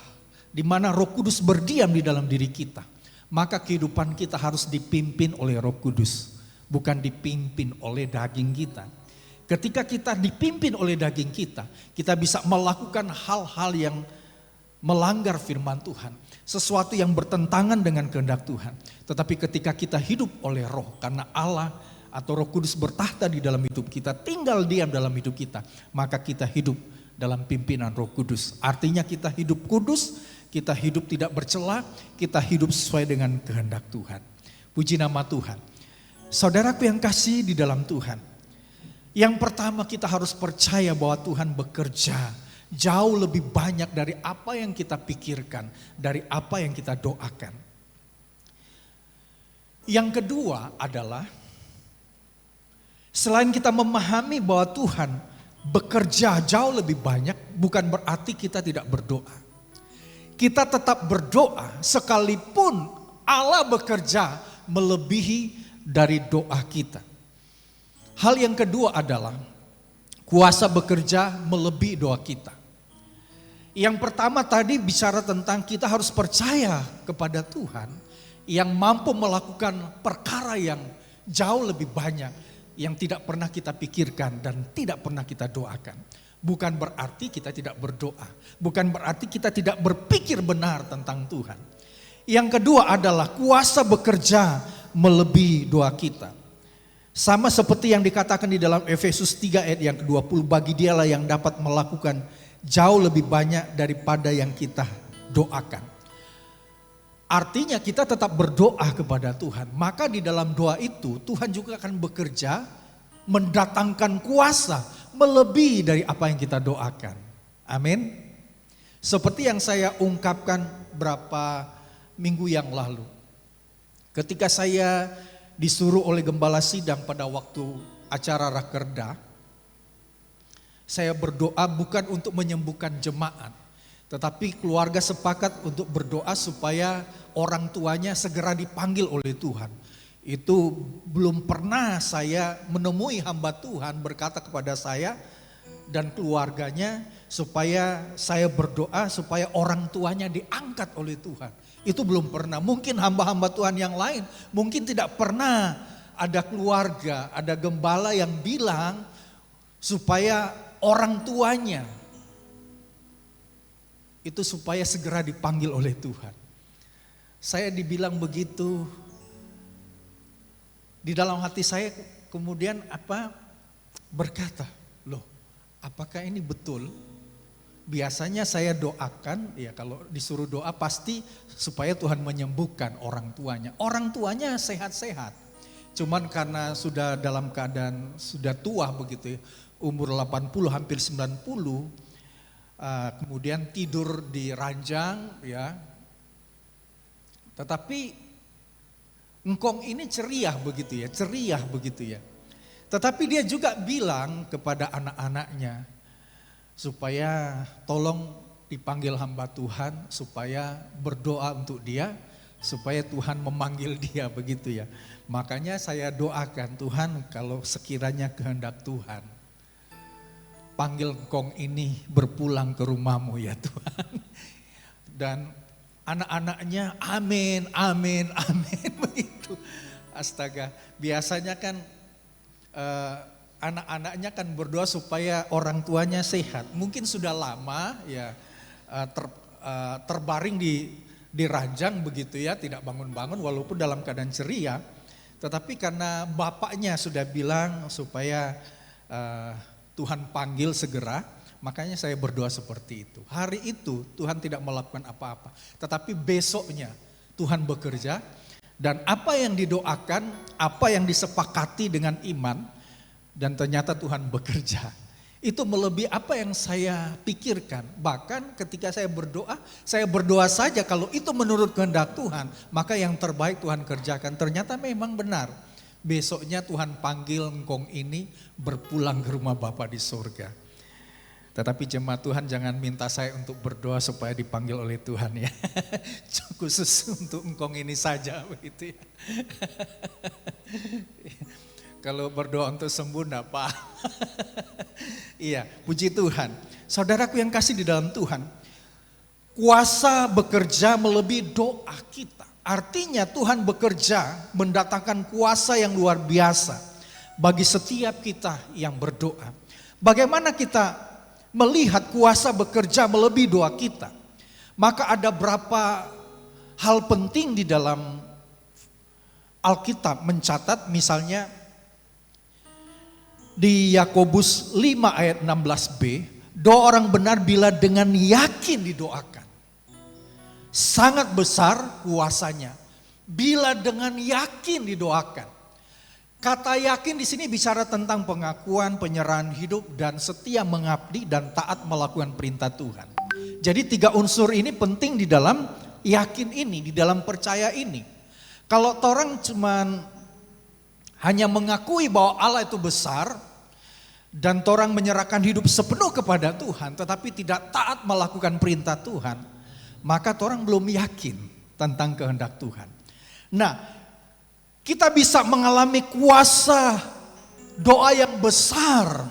di mana Roh Kudus berdiam di dalam diri kita, maka kehidupan kita harus dipimpin oleh Roh Kudus, bukan dipimpin oleh daging kita. Ketika kita dipimpin oleh daging kita, kita bisa melakukan hal-hal yang melanggar firman Tuhan, sesuatu yang bertentangan dengan kehendak Tuhan. Tetapi ketika kita hidup oleh Roh, karena Allah atau Roh Kudus bertahta di dalam hidup kita, tinggal diam dalam hidup kita, maka kita hidup dalam pimpinan Roh Kudus. Artinya kita hidup kudus, kita hidup tidak bercela, kita hidup sesuai dengan kehendak Tuhan. Puji nama Tuhan. Saudaraku yang kasih di dalam Tuhan, yang pertama kita harus percaya bahwa Tuhan bekerja jauh lebih banyak dari apa yang kita pikirkan, dari apa yang kita doakan. Yang kedua adalah, selain kita memahami bahwa Tuhan bekerja jauh lebih banyak, bukan berarti kita tidak berdoa. Kita tetap berdoa sekalipun Allah bekerja melebihi dari doa kita. Hal yang kedua adalah kuasa bekerja melebihi doa kita. Yang pertama tadi bicara tentang kita harus percaya kepada Tuhan yang mampu melakukan perkara yang jauh lebih banyak yang tidak pernah kita pikirkan dan tidak pernah kita doakan. Bukan berarti kita tidak berdoa, bukan berarti kita tidak berpikir benar tentang Tuhan. Yang kedua adalah kuasa bekerja melebihi doa kita. Sama seperti yang dikatakan di dalam Efesus 3 ayat yang ke-20, bagi Dialah yang dapat melakukan jauh lebih banyak daripada yang kita doakan. Artinya kita tetap berdoa kepada Tuhan. Maka di dalam doa itu Tuhan juga akan bekerja mendatangkan kuasa melebihi dari apa yang kita doakan. Amin. Seperti yang saya ungkapkan berapa minggu yang lalu. Ketika saya disuruh oleh gembala sidang pada waktu acara rakerda, saya berdoa bukan untuk menyembuhkan jemaat, tetapi keluarga sepakat untuk berdoa supaya orang tuanya segera dipanggil oleh Tuhan. Itu belum pernah saya menemui hamba Tuhan berkata kepada saya dan keluarganya supaya saya berdoa supaya orang tuanya diangkat oleh Tuhan. Itu belum pernah. Mungkin hamba-hamba Tuhan yang lain mungkin tidak pernah ada keluarga, ada gembala yang bilang supaya orang tuanya itu supaya segera dipanggil oleh Tuhan. Saya dibilang begitu, di dalam hati saya kemudian berkata, loh, apakah ini betul? Biasanya saya doakan, ya kalau disuruh doa pasti supaya Tuhan menyembuhkan orang tuanya. Orang tuanya sehat-sehat. Cuman karena sudah dalam keadaan sudah tua begitu ya, umur 80 hampir 90, kemudian tidur di ranjang ya. Tetapi engkong ini ceria begitu ya. Tetapi dia juga bilang kepada anak-anaknya supaya tolong dipanggil hamba Tuhan, supaya berdoa untuk dia, supaya Tuhan memanggil dia begitu ya. Makanya saya doakan, Tuhan kalau sekiranya kehendak Tuhan, panggil engkong ini berpulang ke rumahmu ya Tuhan. Dan anak-anaknya amin begitu. Astaga, biasanya kan anak-anaknya kan berdoa supaya orang tuanya sehat. Mungkin sudah lama ya terbaring di ranjang begitu ya, tidak bangun-bangun walaupun dalam keadaan ceria. Tetapi karena bapaknya sudah bilang supaya Tuhan panggil segera, makanya saya berdoa seperti itu. Hari itu Tuhan tidak melakukan apa-apa, tetapi besoknya Tuhan bekerja dan apa yang didoakan, apa yang disepakati dengan iman, dan ternyata Tuhan bekerja. Itu melebihi apa yang saya pikirkan. Bahkan ketika saya berdoa saja kalau itu menurut kehendak Tuhan, maka yang terbaik Tuhan kerjakan. Ternyata memang benar. Besoknya Tuhan panggil engkong ini berpulang ke rumah Bapa di surga. Tetapi jemaat Tuhan jangan minta saya untuk berdoa supaya dipanggil oleh Tuhan ya. Khusus untuk engkong ini saja begitu ya. Kalau berdoa untuk sembuh enggak apa. Iya, puji Tuhan. Saudaraku yang kasih di dalam Tuhan, kuasa bekerja melebihi doa kita. Artinya Tuhan bekerja mendatangkan kuasa yang luar biasa bagi setiap kita yang berdoa. Bagaimana kita melihat kuasa bekerja melebihi doa kita? Maka ada berapa hal penting di dalam Alkitab mencatat, misalnya di Yakobus 5 ayat 16b, doa orang benar bila dengan yakin didoakan, sangat besar kuasanya. Bila dengan yakin didoakan. Kata yakin di sini bicara tentang pengakuan, penyerahan hidup dan setia mengabdi dan taat melakukan perintah Tuhan. Jadi 3 unsur ini penting di dalam yakin ini, di dalam percaya ini. Kalau orang cuman hanya mengakui bahwa Allah itu besar dan orang menyerahkan hidup sepenuh kepada Tuhan tetapi tidak taat melakukan perintah Tuhan, maka orang belum yakin tentang kehendak Tuhan. Nah, kita bisa mengalami kuasa doa yang besar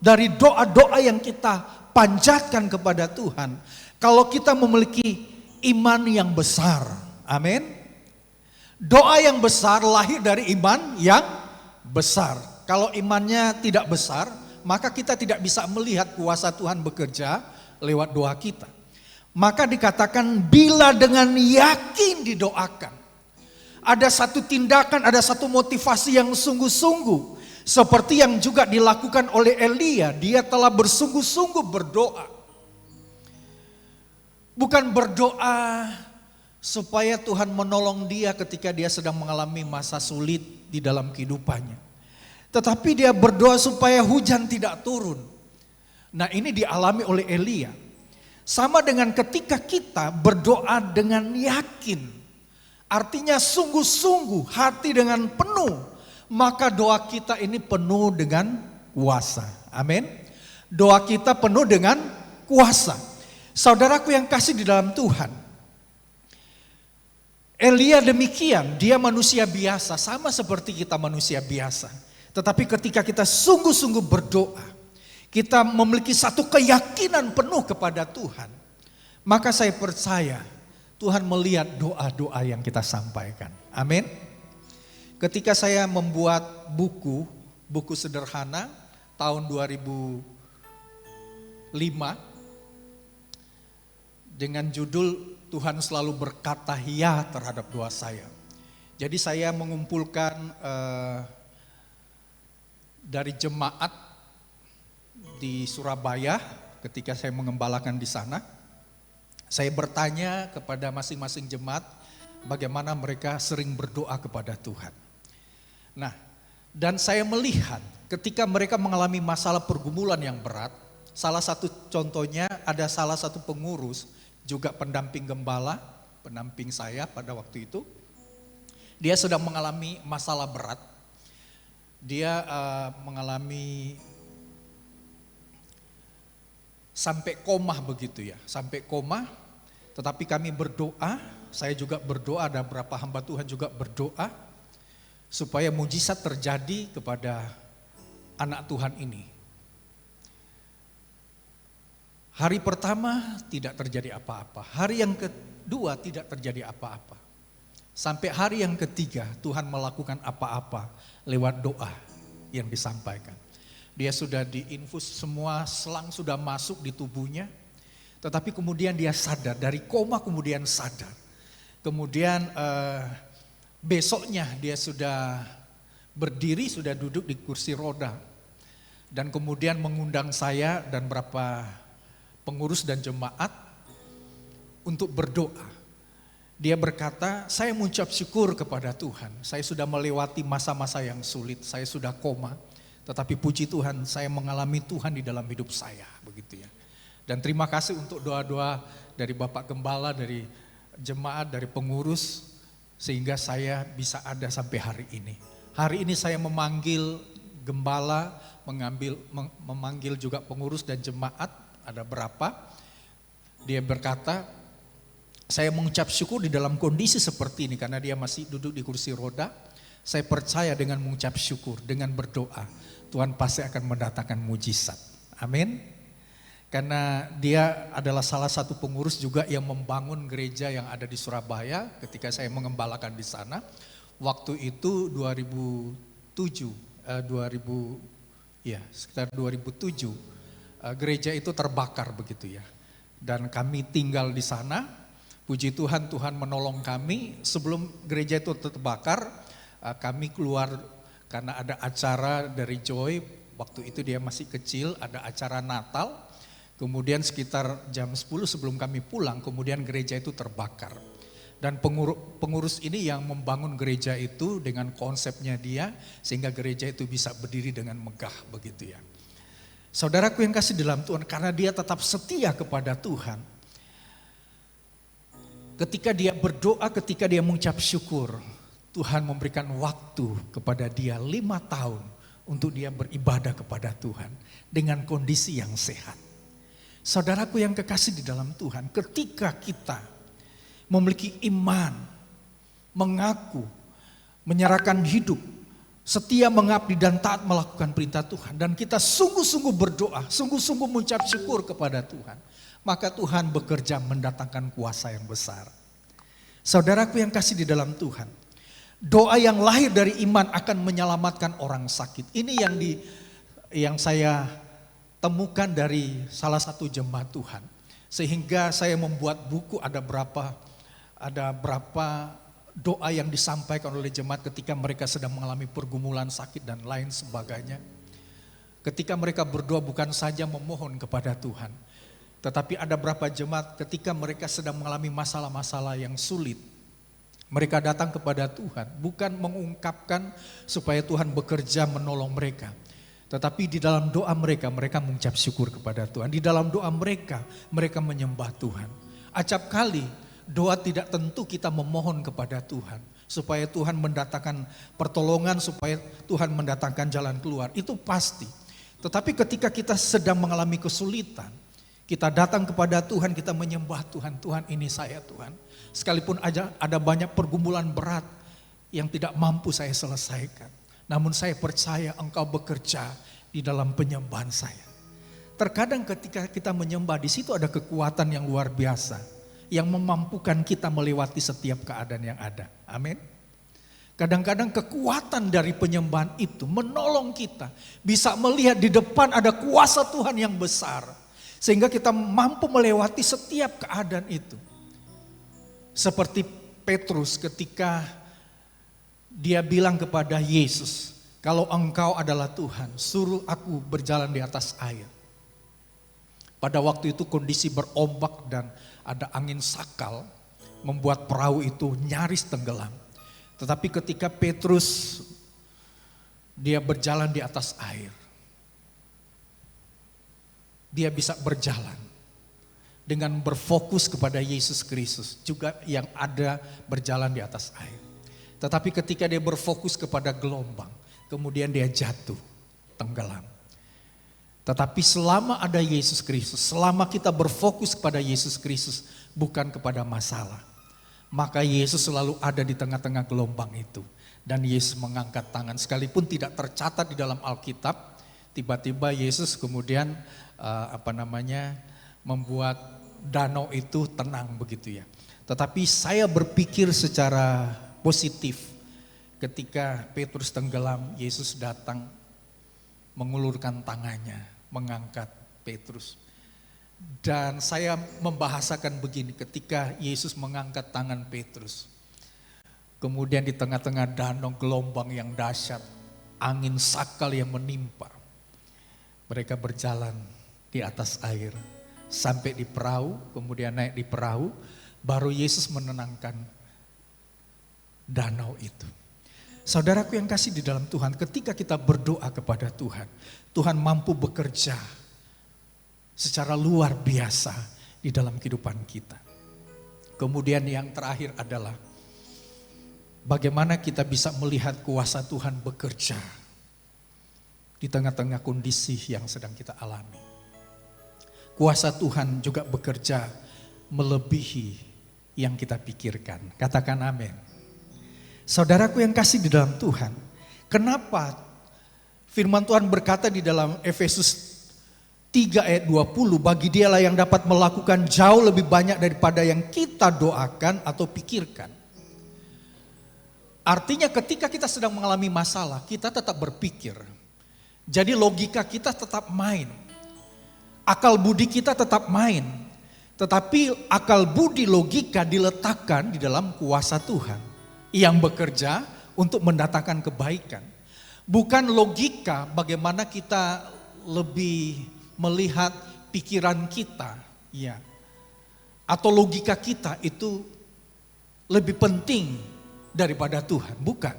dari doa-doa yang kita panjatkan kepada Tuhan kalau kita memiliki iman yang besar. Amin. Doa yang besar lahir dari iman yang besar. Kalau imannya tidak besar, maka kita tidak bisa melihat kuasa Tuhan bekerja lewat doa kita. Maka dikatakan bila dengan yakin didoakan. Ada satu tindakan, ada satu motivasi yang sungguh-sungguh. Seperti yang juga dilakukan oleh Elia, dia telah bersungguh-sungguh berdoa. Bukan berdoa supaya Tuhan menolong dia ketika dia sedang mengalami masa sulit di dalam kehidupannya. Tetapi dia berdoa supaya hujan tidak turun. Nah, ini dialami oleh Elia. Sama dengan ketika kita berdoa dengan yakin, artinya sungguh-sungguh, hati dengan penuh, maka doa kita ini penuh dengan kuasa. Amin. Doa kita penuh dengan kuasa. Saudaraku yang kasih di dalam Tuhan, Elia demikian, dia manusia biasa, sama seperti kita manusia biasa. Tetapi ketika kita sungguh-sungguh berdoa, kita memiliki satu keyakinan penuh kepada Tuhan, maka saya percaya Tuhan melihat doa-doa yang kita sampaikan. Amin. Ketika saya membuat buku sederhana tahun 2005 dengan judul Tuhan selalu berkata ya terhadap doa saya. Jadi saya mengumpulkan dari jemaat di Surabaya ketika saya mengembalakan di sana. Saya bertanya kepada masing-masing jemaat bagaimana mereka sering berdoa kepada Tuhan. Nah, dan saya melihat ketika mereka mengalami masalah pergumulan yang berat, salah satu contohnya ada salah satu pengurus, juga pendamping gembala, pendamping saya pada waktu itu. Dia sedang mengalami masalah berat. Dia mengalami sampai koma begitu ya, sampai koma. Tetapi kami berdoa, saya juga berdoa, ada beberapa hamba Tuhan juga berdoa supaya mujizat terjadi kepada anak Tuhan ini. Hari pertama tidak terjadi apa-apa, hari yang kedua tidak terjadi apa-apa. Sampai hari yang ketiga Tuhan melakukan apa-apa lewat doa yang disampaikan. Dia sudah diinfus, semua selang sudah masuk di tubuhnya. Tetapi kemudian dia sadar, dari koma kemudian sadar. Kemudian besoknya dia sudah berdiri, sudah duduk di kursi roda. Dan kemudian mengundang saya dan beberapa pengurus dan jemaat untuk berdoa. Dia berkata, saya mengucap syukur kepada Tuhan. Saya sudah melewati masa-masa yang sulit, saya sudah koma. Tetapi puji Tuhan, saya mengalami Tuhan di dalam hidup saya, begitu ya. Dan terima kasih untuk doa-doa dari Bapak Gembala, dari jemaat, dari pengurus, sehingga saya bisa ada sampai hari ini. Hari ini saya memanggil gembala, memanggil juga pengurus dan jemaat, ada berapa. Dia berkata, saya mengucap syukur di dalam kondisi seperti ini, karena dia masih duduk di kursi roda. Saya percaya dengan mengucap syukur, dengan berdoa, Tuhan pasti akan mendatangkan mujizat. Amin. Karena dia adalah salah satu pengurus juga yang membangun gereja yang ada di Surabaya ketika saya mengembalakan di sana. Waktu itu sekitar 2007, gereja itu terbakar begitu ya. Dan kami tinggal di sana, puji Tuhan, Tuhan menolong kami. Sebelum gereja itu terbakar, kami keluar karena ada acara dari Joy, waktu itu dia masih kecil, ada acara Natal. Kemudian sekitar jam 10 sebelum kami pulang, kemudian gereja itu terbakar. Dan pengurus ini yang membangun gereja itu dengan konsepnya dia, sehingga gereja itu bisa berdiri dengan megah begitu ya. Saudaraku yang kasih dalam Tuhan, karena dia tetap setia kepada Tuhan. Ketika dia berdoa, ketika dia mengucap syukur, Tuhan memberikan waktu kepada dia 5 tahun untuk dia beribadah kepada Tuhan dengan kondisi yang sehat. Saudaraku yang kekasih di dalam Tuhan, ketika kita memiliki iman, mengaku, menyerahkan hidup, setia mengabdi dan taat melakukan perintah Tuhan, dan kita sungguh-sungguh berdoa, sungguh-sungguh mengucap syukur kepada Tuhan, maka Tuhan bekerja mendatangkan kuasa yang besar. Saudaraku yang kasih di dalam Tuhan, doa yang lahir dari iman akan menyelamatkan orang sakit. Ini yang saya temukan dari salah satu jemaat Tuhan. Sehingga saya membuat buku, ada berapa doa yang disampaikan oleh jemaat ketika mereka sedang mengalami pergumulan sakit dan lain sebagainya. Ketika mereka berdoa bukan saja memohon kepada Tuhan, tetapi ada berapa jemaat ketika mereka sedang mengalami masalah-masalah yang sulit, mereka datang kepada Tuhan bukan mengungkapkan supaya Tuhan bekerja menolong mereka, Tetapi di dalam doa mereka, mereka mengucap syukur kepada Tuhan. Di dalam doa mereka, mereka menyembah Tuhan. Acap kali doa tidak tentu kita memohon kepada Tuhan. Supaya Tuhan mendatangkan pertolongan, supaya Tuhan mendatangkan jalan keluar. Itu pasti. Tetapi ketika kita sedang mengalami kesulitan, kita datang kepada Tuhan, kita menyembah Tuhan. Tuhan, ini saya Tuhan. Sekalipun ada banyak pergumulan berat yang tidak mampu saya selesaikan. Namun saya percaya Engkau bekerja di dalam penyembahan saya. Terkadang ketika kita menyembah, di situ ada kekuatan yang luar biasa yang memampukan kita melewati setiap keadaan yang ada. Amin. Kadang-kadang kekuatan dari penyembahan itu menolong kita bisa melihat di depan ada kuasa Tuhan yang besar. Sehingga kita mampu melewati setiap keadaan itu. Seperti Petrus ketika dia bilang kepada Yesus, kalau Engkau adalah Tuhan, suruh aku berjalan di atas air. Pada waktu itu kondisi berombak dan ada angin sakal, membuat perahu itu nyaris tenggelam. Tetapi ketika Petrus dia berjalan di atas air, dia bisa berjalan dengan berfokus kepada Yesus Kristus, juga yang ada berjalan di atas air. Tetapi ketika dia berfokus kepada gelombang, kemudian dia jatuh, tenggelam. Tetapi selama ada Yesus Kristus, selama kita berfokus kepada Yesus Kristus, bukan kepada masalah, maka Yesus selalu ada di tengah-tengah gelombang itu. Dan Yesus mengangkat tangan, sekalipun tidak tercatat di dalam Alkitab, tiba-tiba Yesus kemudian membuat danau itu tenang begitu ya. Tetapi saya berpikir secara positif. Ketika Petrus tenggelam, Yesus datang mengulurkan tangannya, mengangkat Petrus. Dan saya membahasakan begini, ketika Yesus mengangkat tangan Petrus, kemudian di tengah-tengah danau gelombang yang dahsyat, angin sakal yang menimpa, mereka berjalan di atas air sampai di perahu, kemudian naik di perahu, baru Yesus menenangkan danau itu. Saudaraku yang kasih di dalam Tuhan, ketika kita berdoa kepada Tuhan, Tuhan mampu bekerja secara luar biasa di dalam kehidupan kita. Kemudian yang terakhir adalah bagaimana kita bisa melihat kuasa Tuhan bekerja di tengah-tengah kondisi yang sedang kita alami. Kuasa Tuhan juga bekerja melebihi yang kita pikirkan. Katakan amin. Saudaraku yang kasih di dalam Tuhan, kenapa firman Tuhan berkata di dalam Efesus 3 ayat 20, bagi dialah yang dapat melakukan jauh lebih banyak daripada yang kita doakan atau pikirkan. Artinya ketika kita sedang mengalami masalah, kita tetap berpikir. Jadi logika kita tetap main. Akal budi kita tetap main. Tetapi akal budi logika diletakkan di dalam kuasa Tuhan yang bekerja untuk mendatangkan kebaikan. Bukan logika bagaimana kita lebih melihat pikiran kita, ya. Atau logika kita itu lebih penting daripada Tuhan, bukan.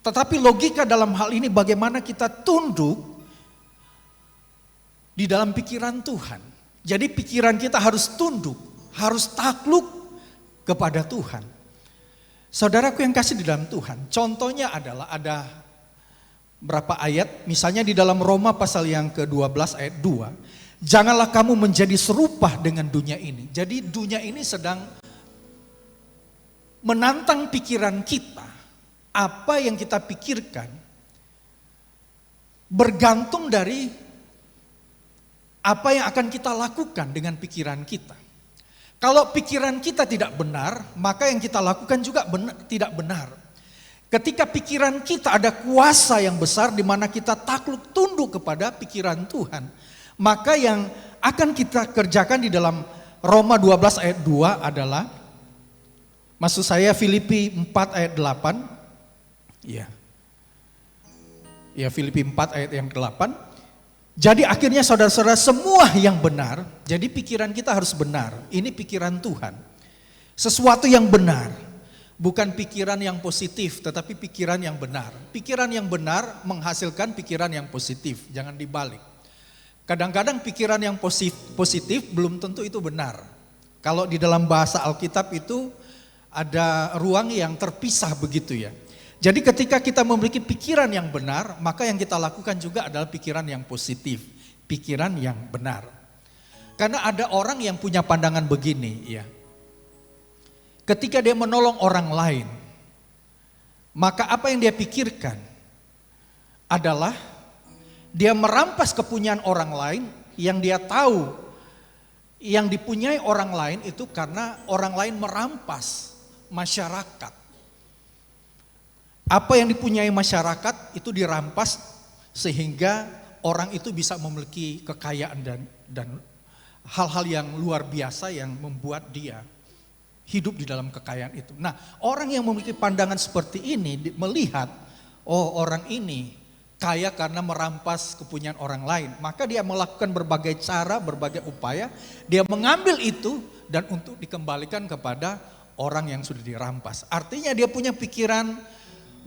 Tetapi logika dalam hal ini bagaimana kita tunduk di dalam pikiran Tuhan. Jadi pikiran kita harus tunduk, harus takluk kepada Tuhan. Saudaraku yang kasih di dalam Tuhan, contohnya adalah ada berapa ayat, misalnya di dalam Roma pasal yang ke-12 ayat 2. Janganlah kamu menjadi serupa dengan dunia ini. Jadi dunia ini sedang menantang pikiran kita. Apa yang kita pikirkan bergantung dari apa yang akan kita lakukan dengan pikiran kita. Kalau pikiran kita tidak benar, maka yang kita lakukan juga tidak benar. Ketika pikiran kita ada kuasa yang besar di mana kita takluk tunduk kepada pikiran Tuhan, maka yang akan kita kerjakan di dalam Roma 12 ayat 2 adalah, maksud saya Filipi 4 ayat 8. Ya Filipi 4 ayat yang ke-8. Jadi akhirnya saudara-saudara semua yang benar, jadi pikiran kita harus benar. Ini pikiran Tuhan. Sesuatu yang benar, Bukan pikiran yang positif, tetapi pikiran yang benar. Pikiran yang benar menghasilkan pikiran yang positif, jangan dibalik. Kadang-kadang pikiran yang positif belum tentu itu benar. Kalau di dalam bahasa Alkitab itu ada ruang yang terpisah begitu ya. Jadi ketika kita memiliki pikiran yang benar, maka yang kita lakukan juga adalah pikiran yang positif, pikiran yang benar. Karena ada orang yang punya pandangan begini ya. Ketika dia menolong orang lain, maka apa yang dia pikirkan adalah dia merampas kepunyaan orang lain yang dia tahu yang dipunyai orang lain itu karena orang lain merampas masyarakat. Apa yang dipunyai masyarakat itu dirampas sehingga orang itu bisa memiliki kekayaan dan hal-hal yang luar biasa yang membuat dia hidup di dalam kekayaan itu. Nah, orang yang memiliki pandangan seperti ini melihat, oh orang ini kaya karena merampas kepunyaan orang lain. Maka dia melakukan berbagai cara, berbagai upaya. Dia mengambil itu dan untuk dikembalikan kepada orang yang sudah dirampas. Artinya dia punya pikiran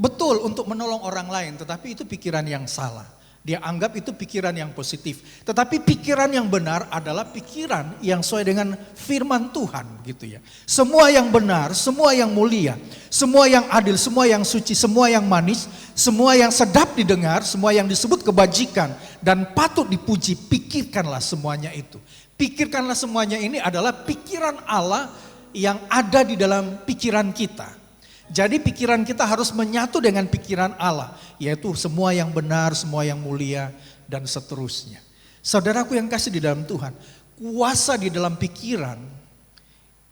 betul untuk menolong orang lain, tetapi itu pikiran yang salah. Dia anggap itu pikiran yang positif. Tetapi pikiran yang benar adalah pikiran yang sesuai dengan firman Tuhan gitu ya. Semua yang benar, semua yang mulia, semua yang adil, semua yang suci, semua yang manis, semua yang sedap didengar, semua yang disebut kebajikan dan patut dipuji, pikirkanlah semuanya itu. Pikirkanlah semuanya ini adalah pikiran Allah yang ada di dalam pikiran kita. Jadi pikiran kita harus menyatu dengan pikiran Allah, yaitu semua yang benar, semua yang mulia, dan seterusnya. Saudaraku yang kasih di dalam Tuhan, kuasa di dalam pikiran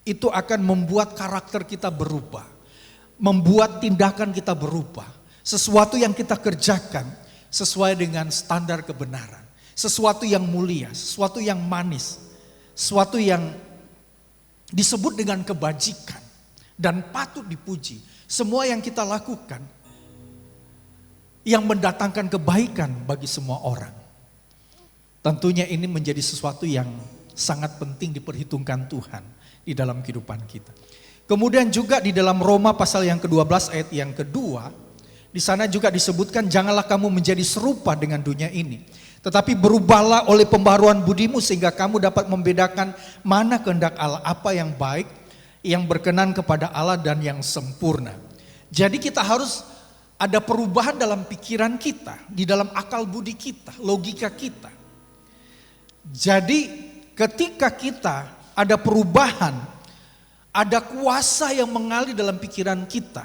itu akan membuat karakter kita berubah, membuat tindakan kita berubah. Sesuatu yang kita kerjakan sesuai dengan standar kebenaran, sesuatu yang mulia, sesuatu yang manis, sesuatu yang disebut dengan kebajikan dan patut dipuji. Semua yang kita lakukan yang mendatangkan kebaikan bagi semua orang. Tentunya ini menjadi sesuatu yang sangat penting diperhitungkan Tuhan di dalam kehidupan kita. Kemudian juga di dalam Roma pasal yang ke-12 ayat yang kedua, di sana juga disebutkan janganlah kamu menjadi serupa dengan dunia ini, tetapi berubahlah oleh pembaharuan budimu sehingga kamu dapat membedakan mana kehendak Allah, apa yang baik, yang berkenan kepada Allah dan yang sempurna. Jadi kita harus ada perubahan dalam pikiran kita, di dalam akal budi kita, logika kita. Jadi ketika kita ada perubahan, ada kuasa yang mengalir dalam pikiran kita.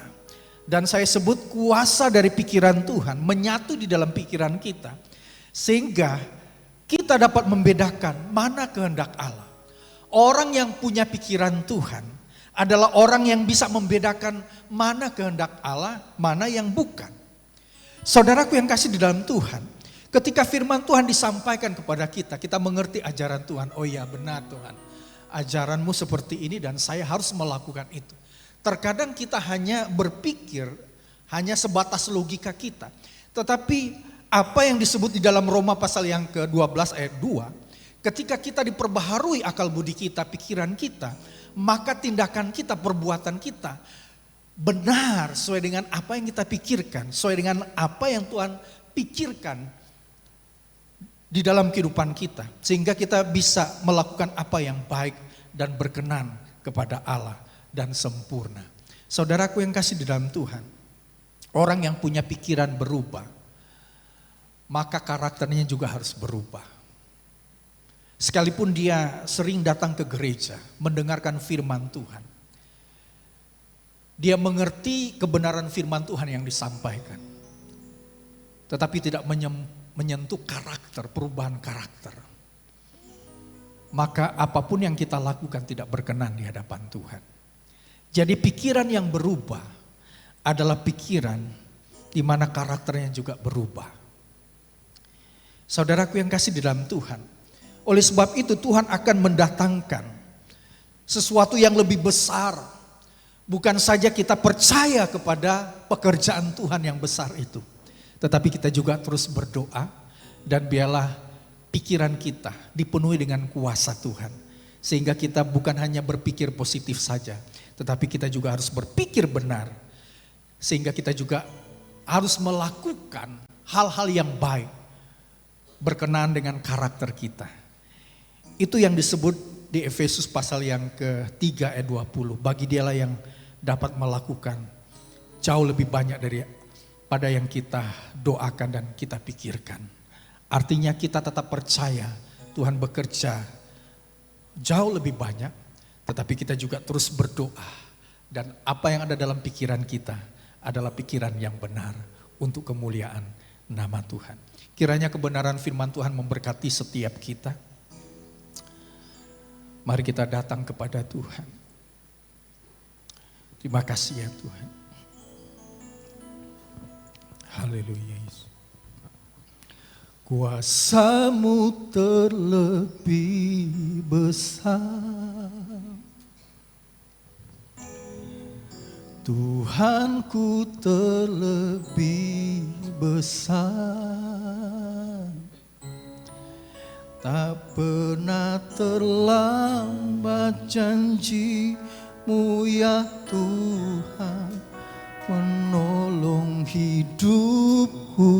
Dan saya sebut kuasa dari pikiran Tuhan menyatu di dalam pikiran kita. Sehingga kita dapat membedakan mana kehendak Allah. Orang yang punya pikiran Tuhan adalah orang yang bisa membedakan mana kehendak Allah, mana yang bukan. Saudaraku yang kasih di dalam Tuhan, ketika firman Tuhan disampaikan kepada kita, kita mengerti ajaran Tuhan. Oh iya benar Tuhan, ajaranmu seperti ini dan saya harus melakukan itu. Terkadang kita hanya berpikir, hanya sebatas logika kita. Tetapi apa yang disebut di dalam Roma pasal yang ke-12 ayat 2, ketika kita diperbaharui akal budi kita, pikiran kita, maka tindakan kita, perbuatan kita benar sesuai dengan apa yang kita pikirkan, sesuai dengan apa yang Tuhan pikirkan di dalam kehidupan kita. Sehingga kita bisa melakukan apa yang baik dan berkenan kepada Allah dan sempurna. Saudaraku yang kasih di dalam Tuhan, orang yang punya pikiran berubah, maka karakternya juga harus berubah. Sekalipun dia sering datang ke gereja, mendengarkan firman Tuhan. Dia mengerti kebenaran firman Tuhan yang disampaikan. Tetapi tidak menyentuh karakter, perubahan karakter. Maka apapun yang kita lakukan tidak berkenan di hadapan Tuhan. Jadi pikiran yang berubah adalah pikiran di mana karakternya juga berubah. Saudaraku yang kasih di dalam Tuhan, oleh sebab itu Tuhan akan mendatangkan sesuatu yang lebih besar. Bukan saja kita percaya kepada pekerjaan Tuhan yang besar itu, tetapi kita juga terus berdoa dan biarlah pikiran kita dipenuhi dengan kuasa Tuhan. Sehingga kita bukan hanya berpikir positif saja, tetapi kita juga harus berpikir benar. Sehingga kita juga harus melakukan hal-hal yang baik berkenaan dengan karakter kita. Itu yang disebut di Efesus pasal yang ke-3 ayat 20. Bagi dialah yang dapat melakukan jauh lebih banyak daripada yang kita doakan dan kita pikirkan. Artinya kita tetap percaya Tuhan bekerja jauh lebih banyak, tetapi kita juga terus berdoa. Dan apa yang ada dalam pikiran kita adalah pikiran yang benar untuk kemuliaan nama Tuhan. Kiranya kebenaran firman Tuhan memberkati setiap kita. Mari kita datang kepada Tuhan. Terima kasih ya Tuhan. Haleluya Yesus. Kuasa-Mu terlebih besar, Tuhanku terlebih besar, tak pernah terlambat janji-Mu ya Tuhan, menolong hidupku.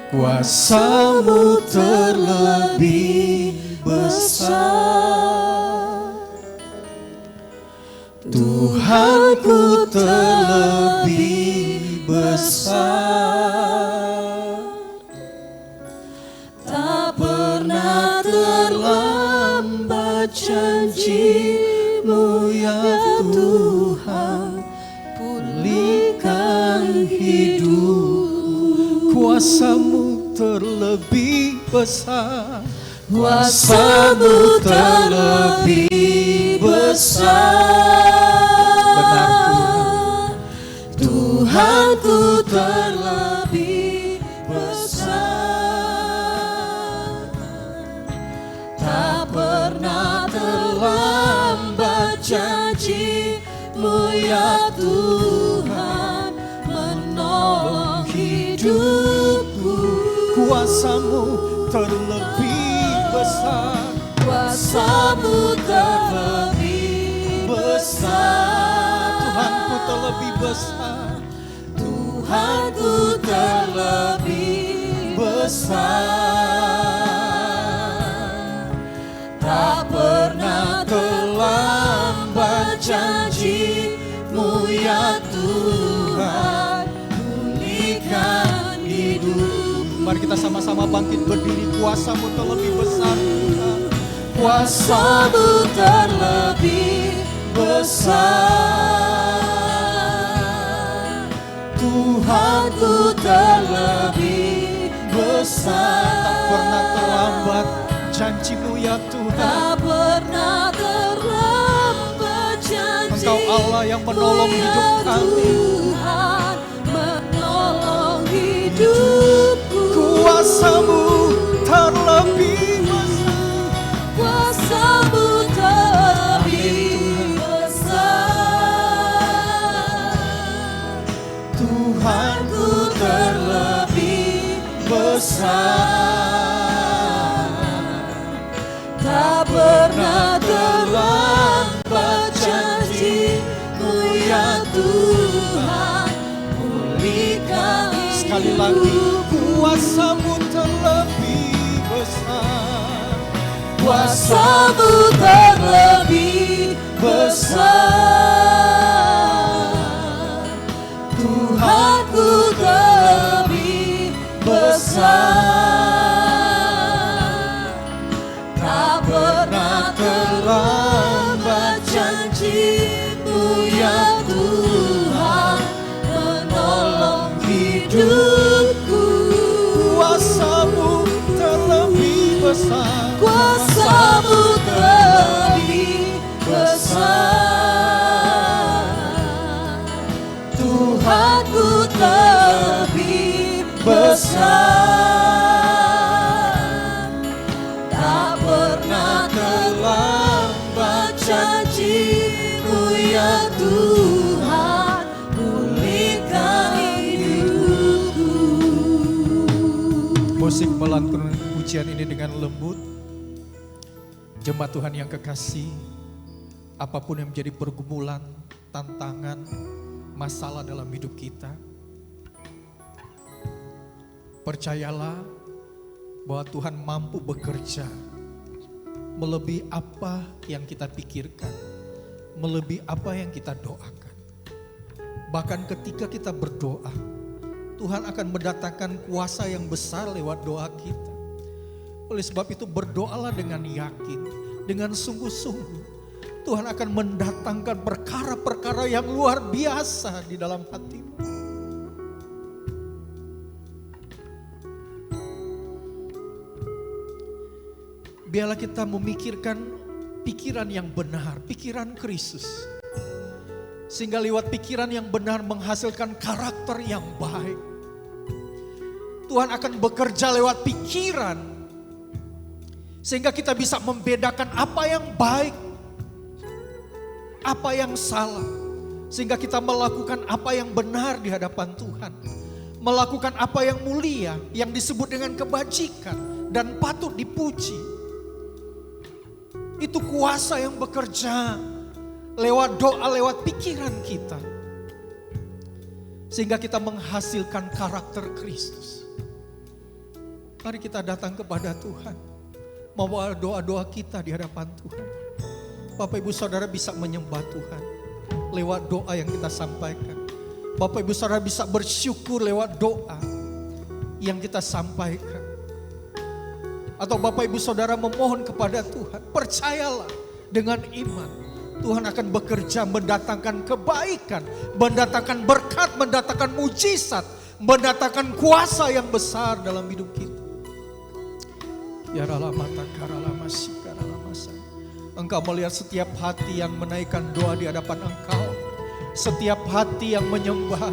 Kuasa-Mu terlebih besar, Tuhanku terlebih besar, tak pernah terlambat janji-Mu ya Tuhan, pulihkan hidup. Kuasa-Mu terlebih besar, Kuasa-Mu terlebih besar, benar Tuhan, Tuhanku terlebih besar, tak pernah terlambat janji-Mu ya Tuhan, menolong hidupku. Kuasa-Mu terlebih besar, Kuasa-Mu terlebih besar, Tuhanku terlebih besar, Tuhanku terlebih besar, tak pernah terlambat janji-Mu ya Tuhan, pulihkan hidup. Mari kita sama-sama bangkit berdiri. Kuasa-Mu terlebih besar Tuhan, Kuasa-Mu terlebih besar, Tuhanku terlebih besar, tak pernah terlambat janji-Mu ya Tuhan, tak pernah terlambat janji-Mu. Engkau Allah yang menolong hidup kami, Tuhan, menolong hidupku. Kuasa-Mu terlebih besar, Kuasa-Mu terlebih besar, Tuhanku terlebih besar, tak pernah terlambat janji-Mu ya Tuhan, pulihkan. Sekali lagi, Kuasa-Mu terlebih besar, Kuasa-Mu terlebih besar, Tuhanku terlebih besar, tak pernah terlambat janji-Mu ya Tuhan, menolong hidupku. Kuasa-Mu terlebih besar, Kuasa-Mu terlebih besar, Tuhanku terlebih besar, tak pernah terlambat janji-Mu ya Tuhan, pulihkan hidupku. Musik melantunkan pujian ini dengan lembut. Jemaat Tuhan yang kekasih, apapun yang menjadi pergumulan, tantangan, masalah dalam hidup kita, percayalah bahwa Tuhan mampu bekerja melebihi apa yang kita pikirkan, melebihi apa yang kita doakan. Bahkan ketika kita berdoa, Tuhan akan mendatangkan kuasa yang besar lewat doa kita. Oleh sebab itu berdoalah dengan yakin, dengan sungguh-sungguh. Tuhan akan mendatangkan perkara-perkara yang luar biasa di dalam hatimu. Biarlah kita memikirkan pikiran yang benar, pikiran Kristus. Sehingga lewat pikiran yang benar menghasilkan karakter yang baik. Tuhan akan bekerja lewat pikiran. Sehingga kita bisa membedakan apa yang baik, apa yang salah. Sehingga kita melakukan apa yang benar di hadapan Tuhan. Melakukan apa yang mulia, yang disebut dengan kebajikan dan patut dipuji. Itu kuasa yang bekerja lewat doa, lewat pikiran kita. Sehingga kita menghasilkan karakter Kristus. Mari kita datang kepada Tuhan. Membawa doa-doa kita di hadapan Tuhan. Bapak Ibu Saudara bisa menyembah Tuhan lewat doa yang kita sampaikan. Bapak Ibu Saudara bisa bersyukur lewat doa yang kita sampaikan. Atau Bapak Ibu Saudara memohon kepada Tuhan. Percayalah dengan iman. Tuhan akan bekerja mendatangkan kebaikan, mendatangkan berkat, mendatangkan mujizat, mendatangkan kuasa yang besar dalam hidup kita. Engkau melihat setiap hati yang menaikkan doa di hadapan Engkau. Setiap hati yang menyembah.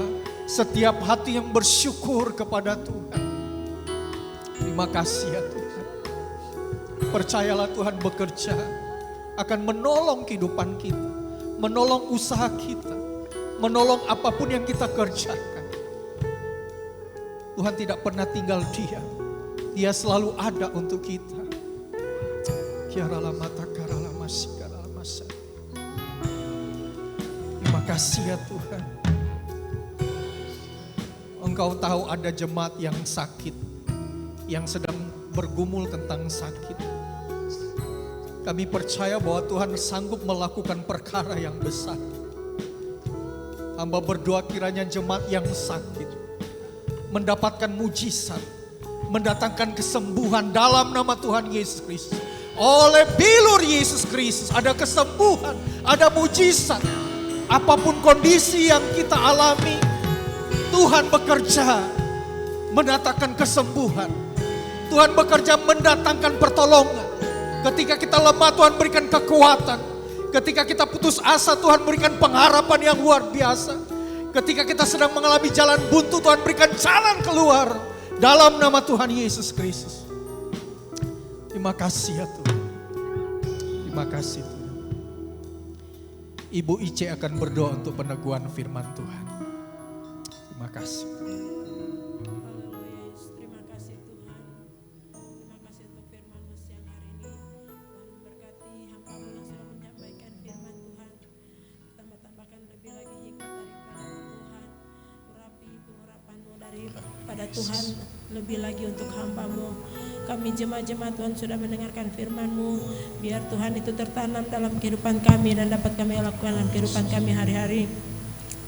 Setiap hati yang bersyukur kepada Tuhan. Terima kasih ya Tuhan. Percayalah Tuhan bekerja. Akan menolong kehidupan kita. Menolong usaha kita. Menolong apapun yang kita kerjakan. Tuhan tidak pernah tinggal diam. Dia selalu ada untuk kita. Terima kasih ya Tuhan. Engkau tahu ada jemaat yang sakit, yang sedang bergumul tentang sakit. Kami percaya bahwa Tuhan sanggup melakukan perkara yang besar. Hamba berdoa kiranya jemaat yang sakit mendapatkan mujizat, mendatangkan kesembuhan dalam nama Tuhan Yesus Kristus. Oleh bilur Yesus Kristus ada kesembuhan, ada mujizat. Apapun kondisi yang kita alami, Tuhan bekerja mendatangkan kesembuhan. Tuhan bekerja mendatangkan pertolongan. Ketika kita lemah, Tuhan berikan kekuatan. Ketika kita putus asa, Tuhan berikan pengharapan yang luar biasa. Ketika kita sedang mengalami jalan buntu, Tuhan berikan jalan keluar. Dalam nama Tuhan Yesus Kristus. Terima kasih ya Tuhan. Terima kasih Tuhan. Ibu Ice akan berdoa untuk peneguhan firman Tuhan. Terima kasih. Terima kasih Tuhan. Terima kasih untuk firman-Mu siang hari ini. Tuhan memberkati hamba-Mu yang sudah menyampaikan firman Tuhan. Tambah-tambahkan lebih lagi hikmat daripada Tuhan. Urapi pengurapan-Mu daripada Tuhan lebih lagi untuk hamba-Mu. Kami jemaat-jemaat Tuhan sudah mendengarkan firman-Mu. Biar Tuhan itu tertanam dalam kehidupan kami dan dapat kami lakukan dalam kehidupan kami hari-hari.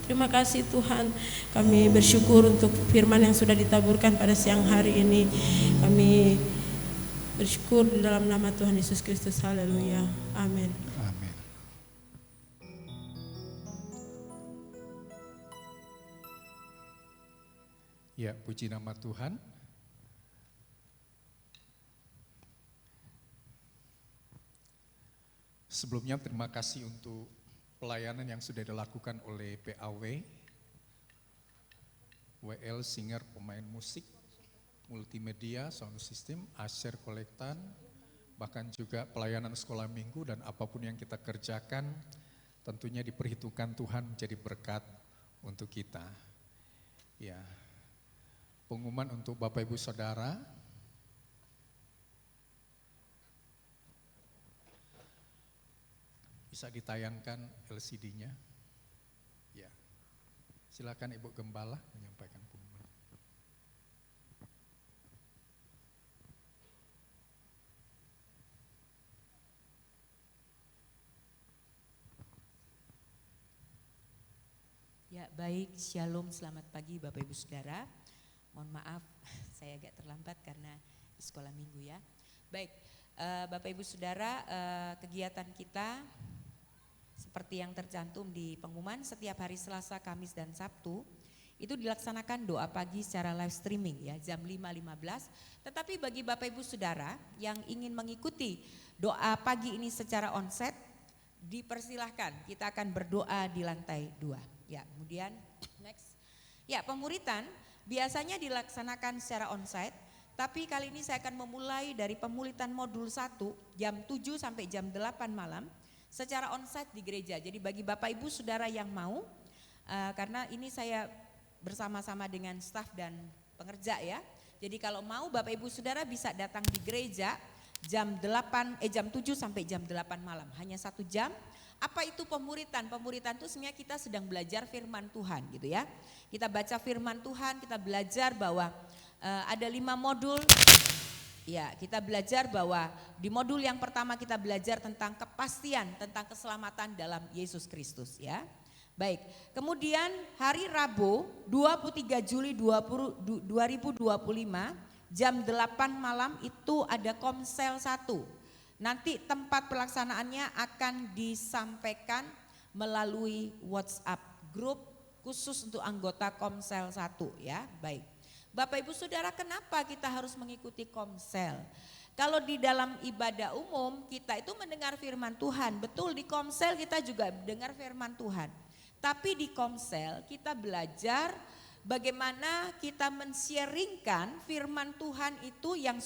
Terima kasih Tuhan. Kami bersyukur untuk firman yang sudah ditaburkan pada siang hari ini. Kami bersyukur di dalam nama Tuhan Yesus Kristus. Haleluya. Amin. Amin. Ya, puji nama Tuhan. Sebelumnya terima kasih untuk pelayanan yang sudah dilakukan oleh PAW, WL Singer pemain musik, multimedia, sound system, Asher kolektan, bahkan juga pelayanan sekolah minggu dan apapun yang kita kerjakan tentunya diperhitungkan Tuhan menjadi berkat untuk kita. Ya, pengumuman untuk Bapak Ibu Saudara. Bisa ditayangkan LCD-nya. Ya. Silakan Ibu Gembala menyampaikan pengumuman. Ya, baik, shalom, selamat pagi Bapak Ibu Saudara. Mohon maaf saya agak terlambat karena di sekolah minggu ya. Baik, Bapak Ibu Saudara, kegiatan kita seperti yang tercantum di pengumuman, setiap hari Selasa, Kamis dan Sabtu itu dilaksanakan doa pagi secara live streaming ya, jam 5.15. Tetapi bagi Bapak Ibu Saudara yang ingin mengikuti doa pagi ini secara onsite, dipersilahkan, kita akan berdoa di lantai 2. Ya, kemudian next. Ya, pemuritan biasanya dilaksanakan secara onsite, tapi kali ini saya akan memulai dari pemuritan modul 1 jam 7 sampai jam 8 malam secara onsite di gereja. Jadi bagi Bapak Ibu Saudara yang mau, karena ini saya bersama-sama dengan staf dan pengerja ya. Jadi kalau mau Bapak Ibu Saudara bisa datang di gereja jam 7 sampai jam 8 malam, hanya 1 jam. Apa itu pemuritan? Pemuritan itu sebenarnya kita sedang belajar firman Tuhan gitu ya. Kita baca firman Tuhan, kita belajar bahwa ada 5 modul. Ya, kita belajar bahwa di modul yang pertama kita belajar tentang kepastian, tentang keselamatan dalam Yesus Kristus ya. Baik, kemudian hari Rabu 23 Juli 2025 jam 8 malam itu ada Komsel 1. Nanti tempat pelaksanaannya akan disampaikan melalui WhatsApp grup khusus untuk anggota Komsel 1 ya. Baik. Bapak Ibu Saudara, kenapa kita harus mengikuti Komsel? Kalau di dalam ibadah umum kita itu mendengar firman Tuhan, betul di Komsel kita juga mendengar firman Tuhan. Tapi di Komsel kita belajar bagaimana kita men-sharingkan firman Tuhan itu yang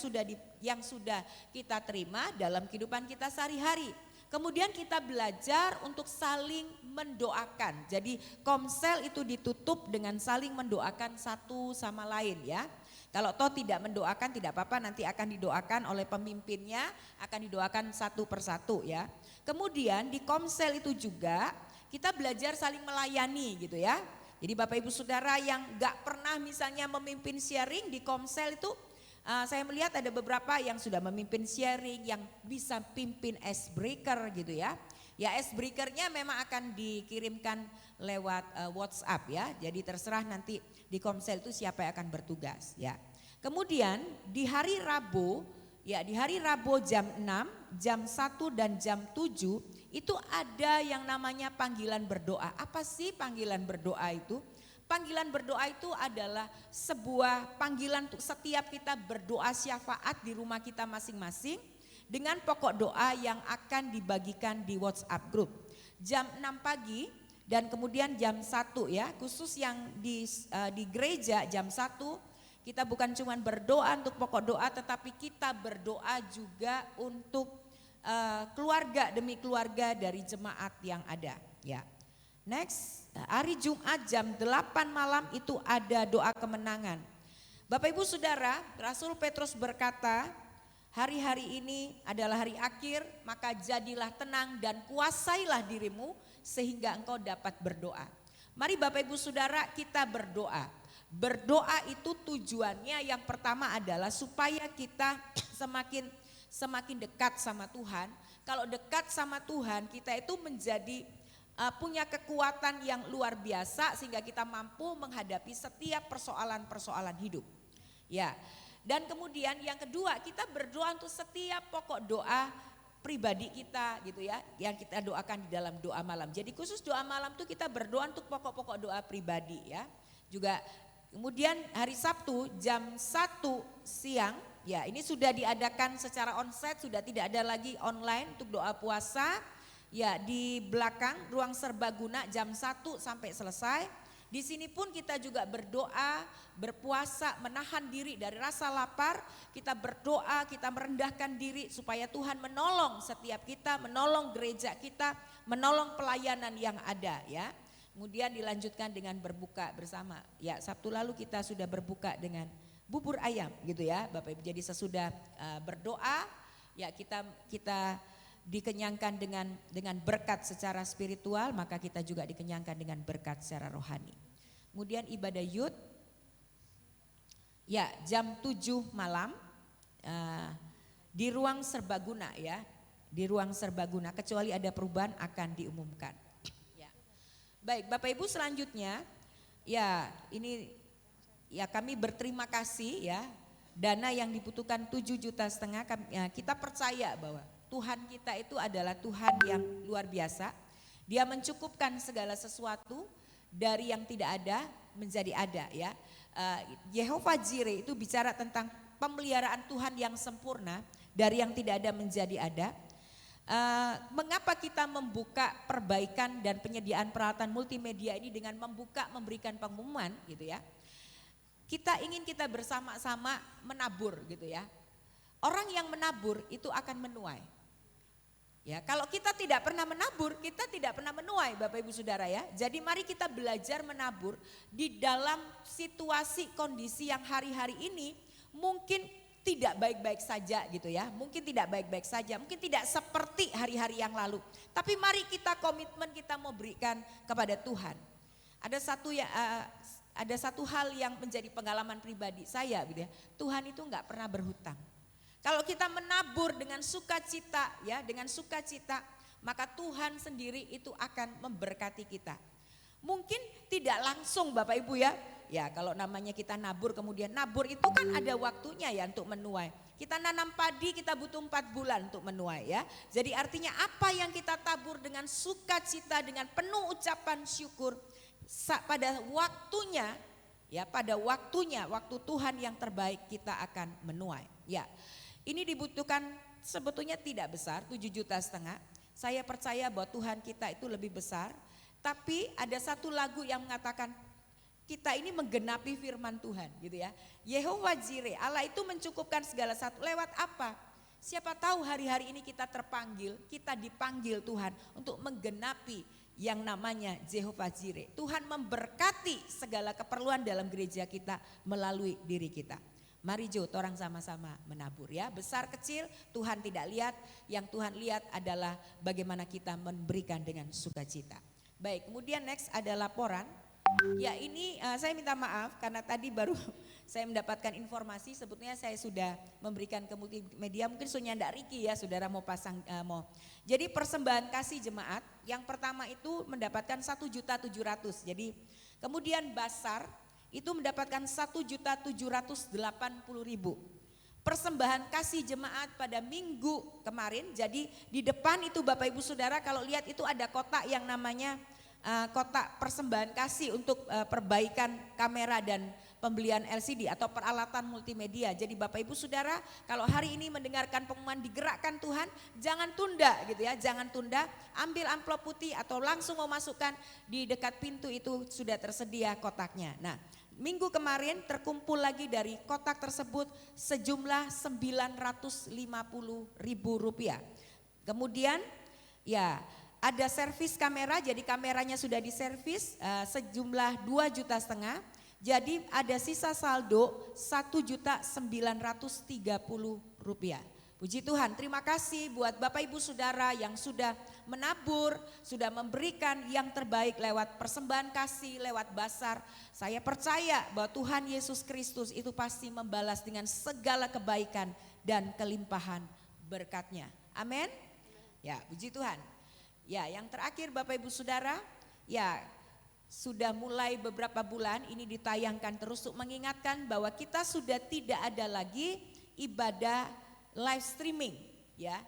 sudah kita terima dalam kehidupan kita sehari-hari. Kemudian kita belajar untuk saling mendoakan. Jadi Komsel itu ditutup dengan saling mendoakan satu sama lain ya. Kalau toh tidak mendoakan tidak apa-apa, nanti akan didoakan oleh pemimpinnya, akan didoakan satu persatu ya. Kemudian di Komsel itu juga kita belajar saling melayani gitu ya. Jadi Bapak Ibu Saudara yang gak pernah misalnya memimpin sharing di Komsel itu, saya melihat ada beberapa yang sudah memimpin sharing, yang bisa pimpin icebreaker gitu ya. Ya, icebreakernya memang akan dikirimkan lewat WhatsApp ya. Jadi terserah nanti di Komsel itu siapa yang akan bertugas ya. Kemudian di hari Rabu jam 6, jam 1 dan jam 7 itu ada yang namanya panggilan berdoa. Apa sih panggilan berdoa itu? Panggilan berdoa itu adalah sebuah panggilan untuk setiap kita berdoa syafaat di rumah kita masing-masing dengan pokok doa yang akan dibagikan di WhatsApp group. Jam 6 pagi dan kemudian jam 1 ya, khusus yang di gereja jam 1 kita bukan cuma berdoa untuk pokok doa, tetapi kita berdoa juga untuk keluarga demi keluarga dari jemaat yang ada ya. Next, hari Jumat jam 8 malam itu ada doa kemenangan. Bapak Ibu Saudara, Rasul Petrus berkata, hari-hari ini adalah hari akhir, maka jadilah tenang dan kuasailah dirimu sehingga engkau dapat berdoa. Mari Bapak Ibu Saudara kita berdoa. Berdoa itu tujuannya yang pertama adalah supaya kita semakin dekat sama Tuhan. Kalau dekat sama Tuhan kita itu menjadi punya kekuatan yang luar biasa sehingga kita mampu menghadapi setiap persoalan-persoalan hidup. Ya. Dan kemudian yang kedua kita berdoa untuk setiap pokok doa pribadi kita gitu ya, yang kita doakan di dalam doa malam. Jadi khusus doa malam itu kita berdoa untuk pokok-pokok doa pribadi ya. Juga kemudian hari Sabtu jam 1 siang ya, ini sudah diadakan secara onsite, sudah tidak ada lagi online untuk doa puasa. Ya, di belakang ruang serbaguna jam 1 sampai selesai. Di sini pun kita juga berdoa, berpuasa, menahan diri dari rasa lapar. Kita berdoa, kita merendahkan diri supaya Tuhan menolong setiap kita, menolong gereja kita, menolong pelayanan yang ada ya. Kemudian dilanjutkan dengan berbuka bersama. Ya, Sabtu lalu kita sudah berbuka dengan bubur ayam gitu ya Bapak Ibu. Jadi sesudah berdoa ya kita dikenyangkan dengan berkat secara spiritual, maka kita juga dikenyangkan dengan berkat secara rohani. Kemudian ibadah youth, ya jam 7 malam di ruang serbaguna ya, di ruang serbaguna, kecuali ada perubahan akan diumumkan. Ya. Baik Bapak Ibu, selanjutnya ya ini ya kami berterima kasih ya, dana yang dibutuhkan 7,5 juta kita percaya bahwa Tuhan kita itu adalah Tuhan yang luar biasa. Dia mencukupkan segala sesuatu dari yang tidak ada menjadi ada ya. Yehova Jireh itu bicara tentang pemeliharaan Tuhan yang sempurna dari yang tidak ada menjadi ada. Mengapa kita membuka perbaikan dan penyediaan peralatan multimedia ini dengan memberikan pengumuman gitu ya. Kita ingin kita bersama-sama menabur gitu ya. Orang yang menabur itu akan menuai. Ya, kalau kita tidak pernah menabur, kita tidak pernah menuai Bapak Ibu Saudara ya. Jadi mari kita belajar menabur di dalam situasi kondisi yang hari-hari ini mungkin tidak baik-baik saja gitu ya. Mungkin tidak baik-baik saja, mungkin tidak seperti hari-hari yang lalu. Tapi mari kita komitmen kita mau berikan kepada Tuhan. Ada satu hal yang menjadi pengalaman pribadi saya gitu ya. Tuhan itu enggak pernah berhutang. Kalau kita menabur dengan sukacita ya, dengan sukacita, maka Tuhan sendiri itu akan memberkati kita. Mungkin tidak langsung Bapak Ibu ya. Ya kalau namanya kita nabur, kemudian nabur itu kan ada waktunya ya untuk menuai. Kita nanam padi kita butuh 4 bulan untuk menuai ya. Jadi artinya apa yang kita tabur dengan sukacita, dengan penuh ucapan syukur, pada waktunya ya, pada waktunya, waktu Tuhan yang terbaik kita akan menuai ya. Ini dibutuhkan sebetulnya tidak besar, 7,5 juta. Saya percaya bahwa Tuhan kita itu lebih besar. Tapi ada satu lagu yang mengatakan kita ini menggenapi firman Tuhan gitu ya. Yehova Jireh, Allah itu mencukupkan segala sesuatu. Lewat apa? Siapa tahu hari-hari ini kita terpanggil, kita dipanggil Tuhan untuk menggenapi yang namanya Yehova Jireh. Tuhan memberkati segala keperluan dalam gereja kita melalui diri kita. Mari Jo, orang sama-sama menabur ya. Besar kecil Tuhan tidak lihat, yang Tuhan lihat adalah bagaimana kita memberikan dengan sukacita. Baik, kemudian next ada laporan. Ya ini saya minta maaf karena tadi baru saya mendapatkan informasi, sebetulnya saya sudah memberikan ke multimedia, mungkin sudah ndak Riki ya saudara mau pasang mau. Jadi persembahan kasih jemaat yang pertama itu mendapatkan 1,7 juta. Jadi kemudian basar itu mendapatkan 1,780,000. Persembahan kasih jemaat pada minggu kemarin, jadi di depan itu Bapak Ibu Saudara kalau lihat itu ada kotak yang namanya kotak persembahan kasih untuk perbaikan kamera dan pembelian LCD atau peralatan multimedia. Jadi Bapak Ibu Saudara kalau hari ini mendengarkan pengumuman digerakkan Tuhan, jangan tunda gitu ya, jangan tunda, ambil amplop putih atau langsung mau masukkan di dekat pintu itu sudah tersedia kotaknya. Nah, minggu kemarin terkumpul lagi dari kotak tersebut sejumlah Rp950.000. Kemudian ya ada servis kamera, jadi kameranya sudah diservis sejumlah 2,5 juta. Jadi ada sisa saldo Rp1.930.000. Puji Tuhan, terima kasih buat Bapak Ibu Saudara yang sudah menabur, sudah memberikan yang terbaik lewat persembahan kasih, lewat basar. Saya percaya bahwa Tuhan Yesus Kristus itu pasti membalas dengan segala kebaikan dan kelimpahan berkat-Nya. Amin. Ya, puji Tuhan. Ya, yang terakhir Bapak Ibu Saudara, ya sudah mulai beberapa bulan ini ditayangkan terus untuk mengingatkan bahwa kita sudah tidak ada lagi ibadah live streaming ya.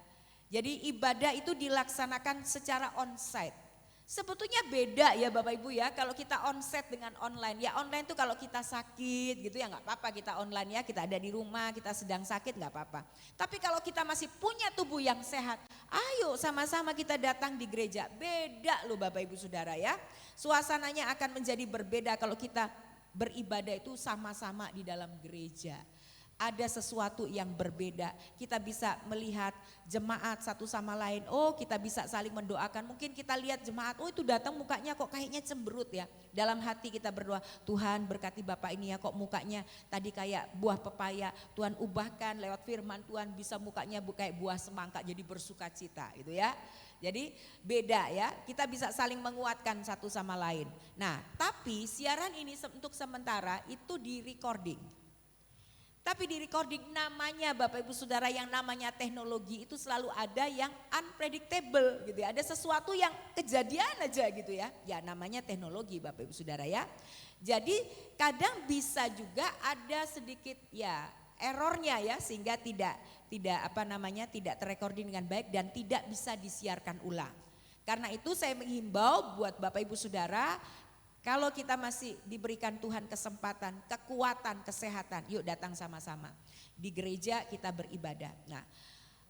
Jadi ibadah itu dilaksanakan secara onsite. Sebetulnya beda ya Bapak Ibu ya kalau kita onsite dengan online. Ya online itu kalau kita sakit gitu ya nggak apa-apa kita online ya, kita ada di rumah, kita sedang sakit nggak apa-apa. Tapi kalau kita masih punya tubuh yang sehat, ayo sama-sama kita datang di gereja. Beda loh Bapak Ibu Saudara ya. Suasananya akan menjadi berbeda kalau kita beribadah itu sama-sama di dalam gereja. Ada sesuatu yang berbeda. Kita bisa melihat jemaat satu sama lain. Oh, kita bisa saling mendoakan. Mungkin kita lihat jemaat, oh itu datang mukanya kok kayaknya cemberut ya. Dalam hati kita berdoa, Tuhan berkati Bapak ini ya, kok mukanya tadi kayak buah pepaya. Tuhan ubahkan lewat firman Tuhan, bisa mukanya kayak buah semangka jadi bersukacita gitu ya. Jadi beda ya, kita bisa saling menguatkan satu sama lain. Nah, tapi siaran ini untuk sementara itu di recording. Tapi di recording namanya Bapak Ibu Saudara, yang namanya teknologi itu selalu ada yang unpredictable gitu ya. Ada sesuatu yang kejadian aja gitu ya. Ya namanya teknologi Bapak Ibu Saudara ya. Jadi kadang bisa juga ada sedikit ya errornya ya, sehingga tidak terrecording dengan baik dan tidak bisa disiarkan ulang. Karena itu saya menghimbau buat Bapak Ibu Saudara, kalau kita masih diberikan Tuhan kesempatan, kekuatan, kesehatan, yuk datang sama-sama. Di gereja kita beribadah. Nah,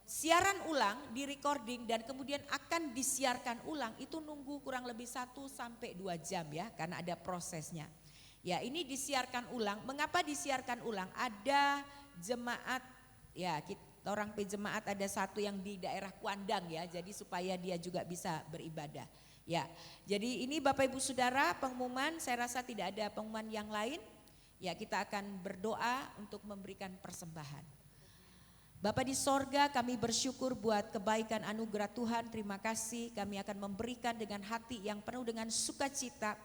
siaran ulang, di recording dan kemudian akan disiarkan ulang itu nunggu kurang lebih 1 sampai 2 jam ya, karena ada prosesnya. Ya, ini disiarkan ulang. Mengapa disiarkan ulang? Ada jemaat, ya orang jemaat ada satu yang di daerah Kuandang ya, jadi supaya dia juga bisa beribadah. Ya, jadi ini Bapak Ibu Saudara pengumuman, saya rasa tidak ada pengumuman yang lain. Ya, kita akan berdoa untuk memberikan persembahan. Bapa di sorga, kami bersyukur buat kebaikan anugerah Tuhan, terima kasih. Kami akan memberikan dengan hati yang penuh dengan sukacita.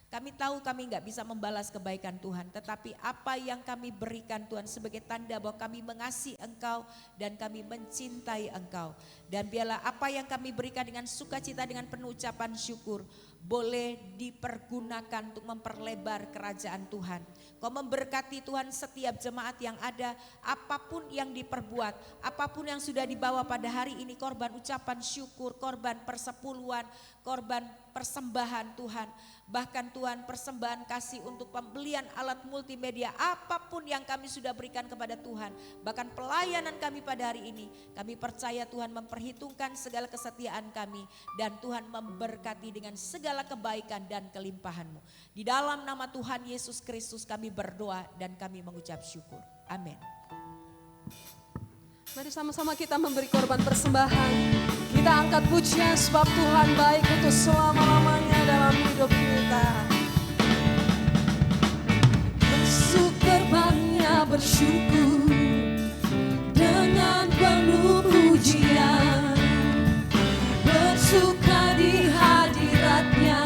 Kami tahu kami nggak bisa membalas kebaikan Tuhan, tetapi apa yang kami berikan Tuhan sebagai tanda bahwa kami mengasihi Engkau dan kami mencintai Engkau. Dan biarlah apa yang kami berikan dengan sukacita, dengan penuh ucapan syukur, boleh dipergunakan untuk memperlebar kerajaan Tuhan. Kau memberkati Tuhan setiap jemaat yang ada, apapun yang diperbuat, apapun yang sudah dibawa pada hari ini, korban ucapan syukur, korban persepuluhan, korban persembahan Tuhan. Bahkan Tuhan persembahan kasih untuk pembelian alat multimedia, apapun yang kami sudah berikan kepada Tuhan. Bahkan pelayanan kami pada hari ini, kami percaya Tuhan memperhitungkan segala kesetiaan kami. Dan Tuhan memberkati dengan segala kebaikan dan kelimpahan-Mu. Di dalam nama Tuhan Yesus Kristus kami berdoa dan kami mengucap syukur. Amin. Mari sama-sama kita memberi korban persembahan. Kita angkat pujian sebab Tuhan baik untuk selama-lamanya dalam hidup kita. Masuk gerbangnya bersyukur dengan penuh pujian. Bersuka di hadiratnya,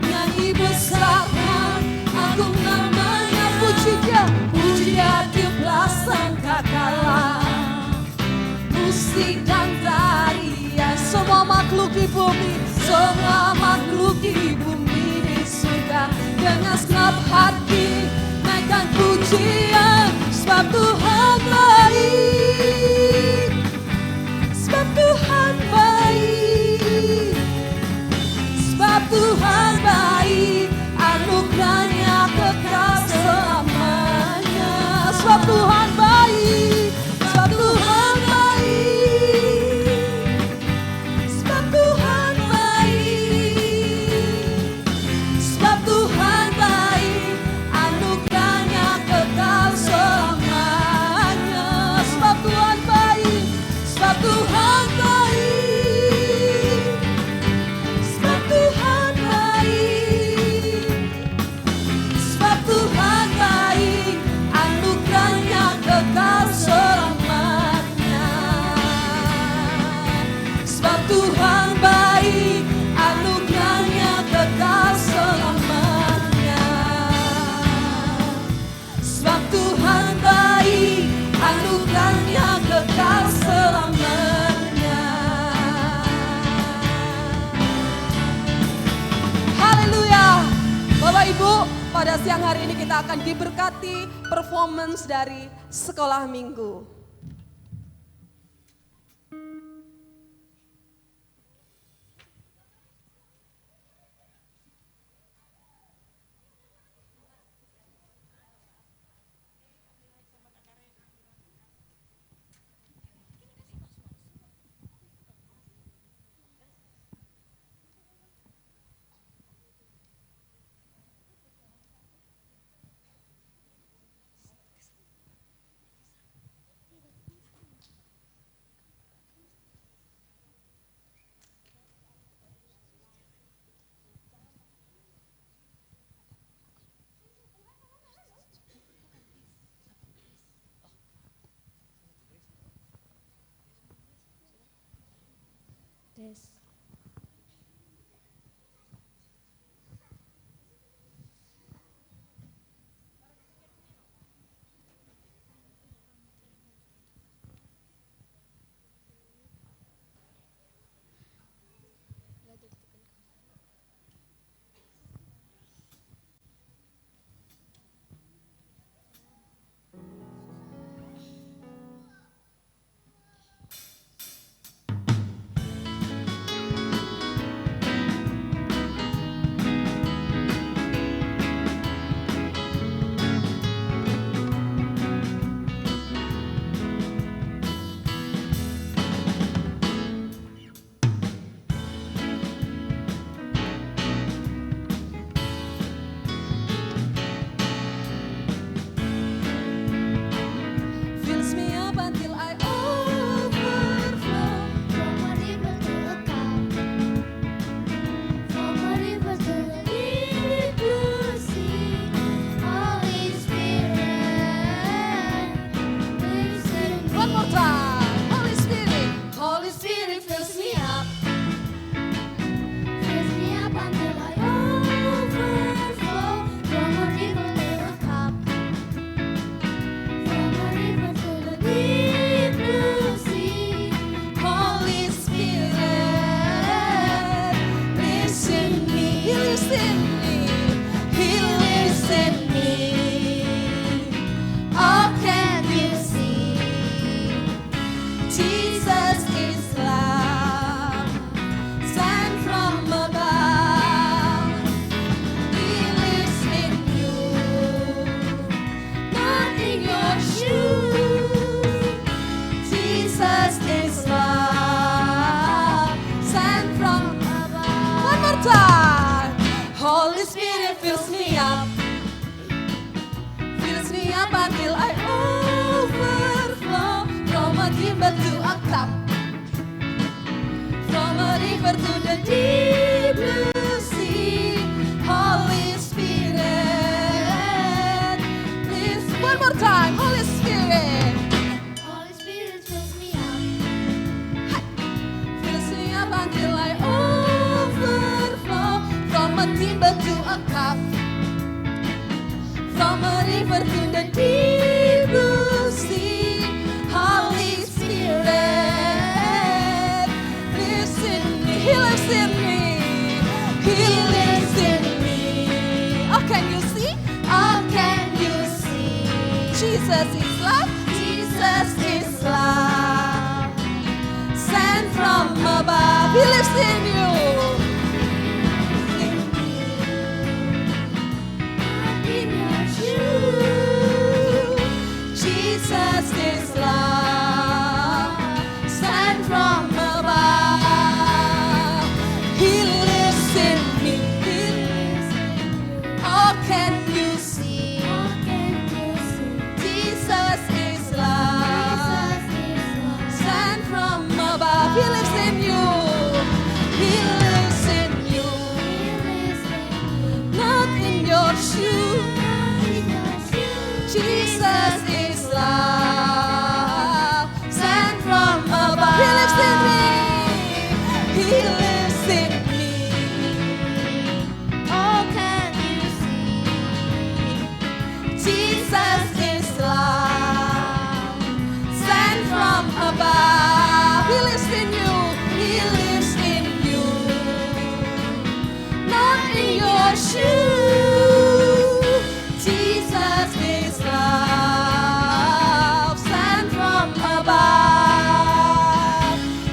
nyanyi besarkan agung namanya. Puji dia tiuplah sangkakala. Musik dan tarian, semua makhluk di bumi, semua makhluk di bumi di surga. Dengan segenap hati naikkan pujian, sebab Tuhan baik, sebab Tuhan baik, sebab Tuhan baik, anugerahnya kekal selamanya. Sebab Tuhan baik, sebab Tuhan baik. Ibu, pada siang hari ini kita akan diberkati performance dari sekolah minggu. Tes. Fills me up until I overflow. From a river to a cup. From a river to the deep blue sea. Holy Spirit, lives in me. One more time. Holy Spirit. Holy Spirit fills me up. Fills me up until I overflow. From a river to a cup. From a river to the deep blue sea. Holy Spirit lives in me. He lives in me. He lives in me. Oh, can you see? Jesus is love, sent from above. He lives in you, not in your shoes. Jesus is love, sent from above. One more time. Holy Spirit fills me up. Fills me up until I overflow. From a timber to a cup. From a river to the deep blue sea. Holy Spirit lives. One more time. Holy Spirit Holy Spirit fills me up. fills me up until I overflow. From a timber to a cup. From a river to the deep blue sea. Holy Spirit lives in me. He lives in me. He lives in me. Oh, can you see? Oh, can you see? Jesus is love. Jesus is love. Sent from above. He lives in you. In your shoes. Jesus is love, sent from above. He lives in me. He lives in you. Oh, can you see? Oh, can you see? Jesus is love, Jesus is love. sent from above. He lives in you. He lives in you, He lives in you. not in your shoes. In your shoes. Jesus is love, sent from above. He lives in me. He lives in me. Oh, can you see? Jesus is love, sent from above. He lives in you. He lives in you, not in your shoes. Jesus is love, sent from above.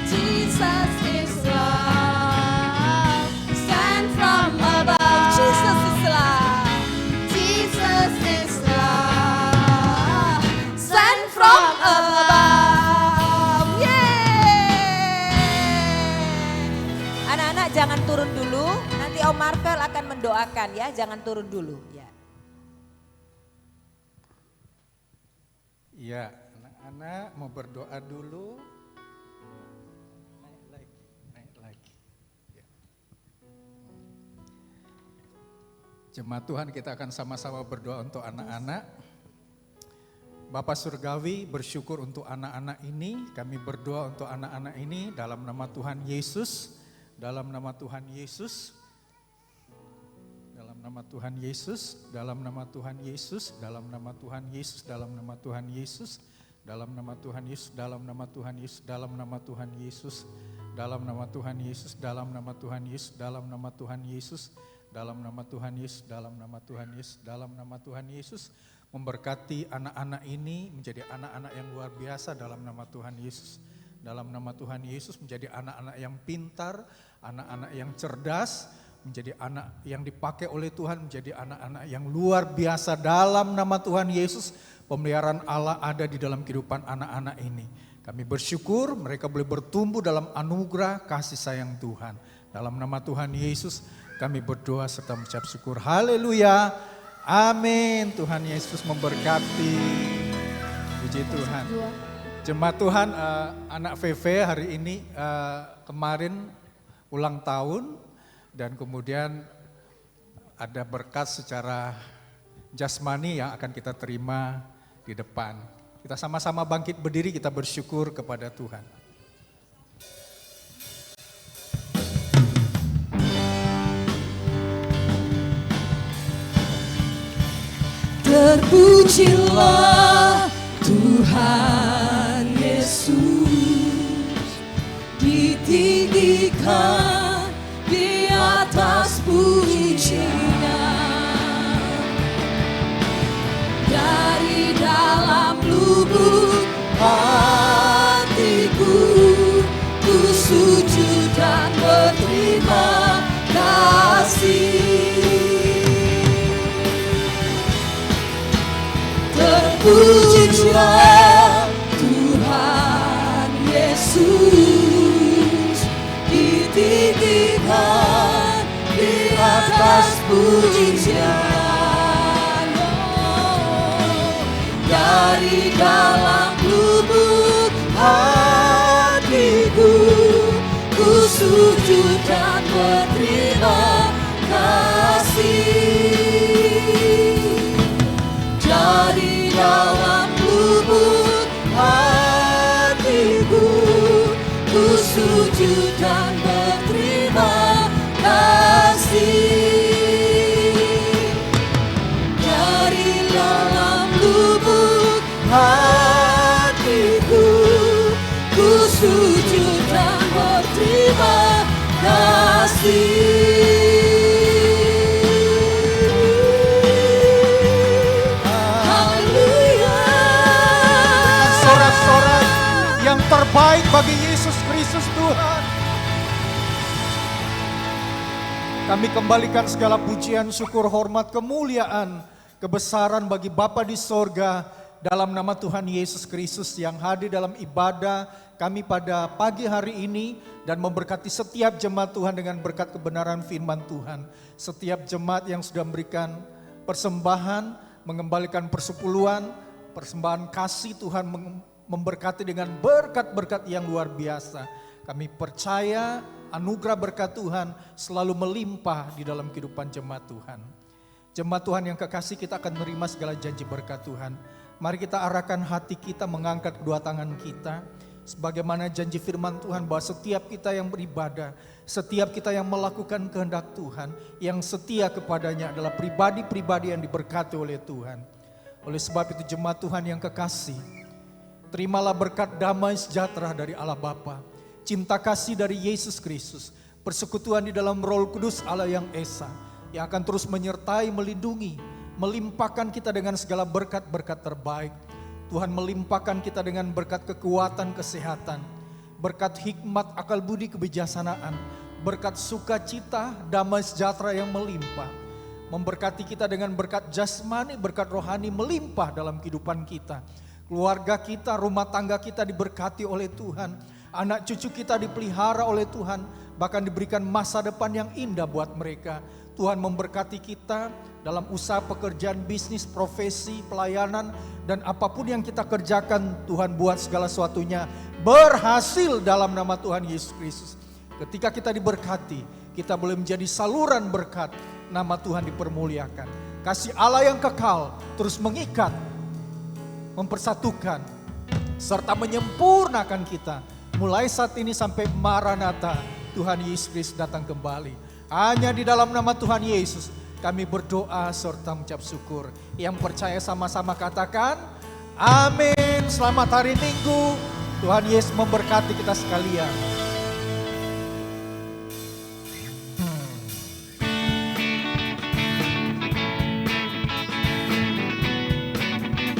Jesus is love, sent from above. Jesus is love. Jesus is love, sent from above. Yeah. Anak-anak jangan turun dulu, nanti Om Marvel akan mendoakan ya, jangan turun dulu ya. Iya, anak-anak mau berdoa dulu. Naik lagi, naik lagi. Ya. Jemaat Tuhan, kita akan sama-sama berdoa untuk anak-anak. Bapa Surgawi, bersyukur untuk anak-anak ini, kami berdoa untuk anak-anak ini dalam nama Tuhan Yesus, dalam nama Tuhan Yesus, dalam nama Tuhan Yesus, dalam nama Tuhan Yesus, dalam nama Tuhan Yesus, dalam nama Tuhan Yesus, dalam nama Tuhan Yesus, dalam nama Tuhan Yesus, dalam nama Tuhan Yesus, dalam nama Tuhan Yesus, dalam nama Tuhan Yesus, dalam nama Tuhan Yesus, dalam nama Tuhan Yesus, dalam nama Tuhan Yesus, dalam nama Tuhan Yesus. Memberkati anak-anak ini menjadi anak-anak yang luar biasa dalam nama Tuhan Yesus. Dalam nama Tuhan Yesus menjadi anak-anak yang pintar, anak-anak yang cerdas, menjadi anak yang dipakai oleh Tuhan, menjadi anak-anak yang luar biasa dalam nama Tuhan Yesus. Pemeliharaan Allah ada di dalam kehidupan anak-anak ini. Kami bersyukur mereka boleh bertumbuh dalam anugerah kasih sayang Tuhan. Dalam nama Tuhan Yesus kami berdoa serta mengucap syukur. Haleluya. Amin. Tuhan Yesus memberkati. Puji Tuhan. Jemaat Tuhan, anak VV hari ini kemarin ulang tahun dan kemudian ada berkat secara jasmani yang akan kita terima di depan. Kita sama-sama bangkit berdiri, kita bersyukur kepada Tuhan. Terpujilah Tuhan Yesus, ditinggikan di atas pujian. Dari dalam lubuk hatiku, ku sujud dan berterima kasih. Terpujilah Tuhan Yesus, ditinggikan di atas pujian. Dari dalam lubuk hatiku, ku sujud dan berterima kasih. Dari dalam lubuk hatiku, ku sujud dan berterima kasih. Dari dalam lubuk hatiku, ku sujud dan berterima kasih. Terbaik bagi Yesus Kristus Tuhan. Kami kembalikan segala pujian, syukur, hormat, kemuliaan, kebesaran bagi Bapa di sorga dalam nama Tuhan Yesus Kristus yang hadir dalam ibadah kami pada pagi hari ini dan memberkati setiap jemaat Tuhan dengan berkat kebenaran firman Tuhan. Setiap jemaat yang sudah memberikan persembahan, mengembalikan persepuluhan, persembahan kasih Tuhan memberkati dengan berkat-berkat yang luar biasa. Kami percaya anugerah berkat Tuhan selalu melimpah di dalam kehidupan jemaat Tuhan. Jemaat Tuhan yang kekasih, kita akan menerima segala janji berkat Tuhan. Mari kita arahkan hati kita, mengangkat kedua tangan kita. Sebagaimana janji firman Tuhan bahwa setiap kita yang beribadah, setiap kita yang melakukan kehendak Tuhan, yang setia kepadanya adalah pribadi-pribadi yang diberkati oleh Tuhan. Oleh sebab itu jemaat Tuhan yang kekasih, terimalah berkat damai sejahtera dari Allah Bapa, cinta kasih dari Yesus Kristus, persekutuan di dalam Roh Kudus Allah yang Esa, yang akan terus menyertai, melindungi, melimpahkan kita dengan segala berkat-berkat terbaik. Tuhan melimpahkan kita dengan berkat kekuatan, kesehatan, berkat hikmat, akal budi, kebijaksanaan, berkat sukacita, damai sejahtera yang melimpah. Memberkati kita dengan berkat jasmani, berkat rohani melimpah dalam kehidupan kita. Keluarga kita, rumah tangga kita diberkati oleh Tuhan. Anak cucu kita dipelihara oleh Tuhan. Bahkan diberikan masa depan yang indah buat mereka. Tuhan memberkati kita dalam usaha, pekerjaan, bisnis, profesi, pelayanan. Dan apapun yang kita kerjakan, Tuhan buat segala sesuatunya berhasil dalam nama Tuhan Yesus Kristus. Ketika kita diberkati, kita boleh menjadi saluran berkat. Nama Tuhan dipermuliakan. Kasih Allah yang kekal terus mengikat mempersatukan, serta menyempurnakan kita. Mulai saat ini sampai Maranatha, Tuhan Yesus Kristus datang kembali. Hanya di dalam nama Tuhan Yesus kami berdoa serta mengucap syukur. Yang percaya sama-sama katakan, amin. Selamat hari Minggu. Tuhan Yesus memberkati kita sekalian.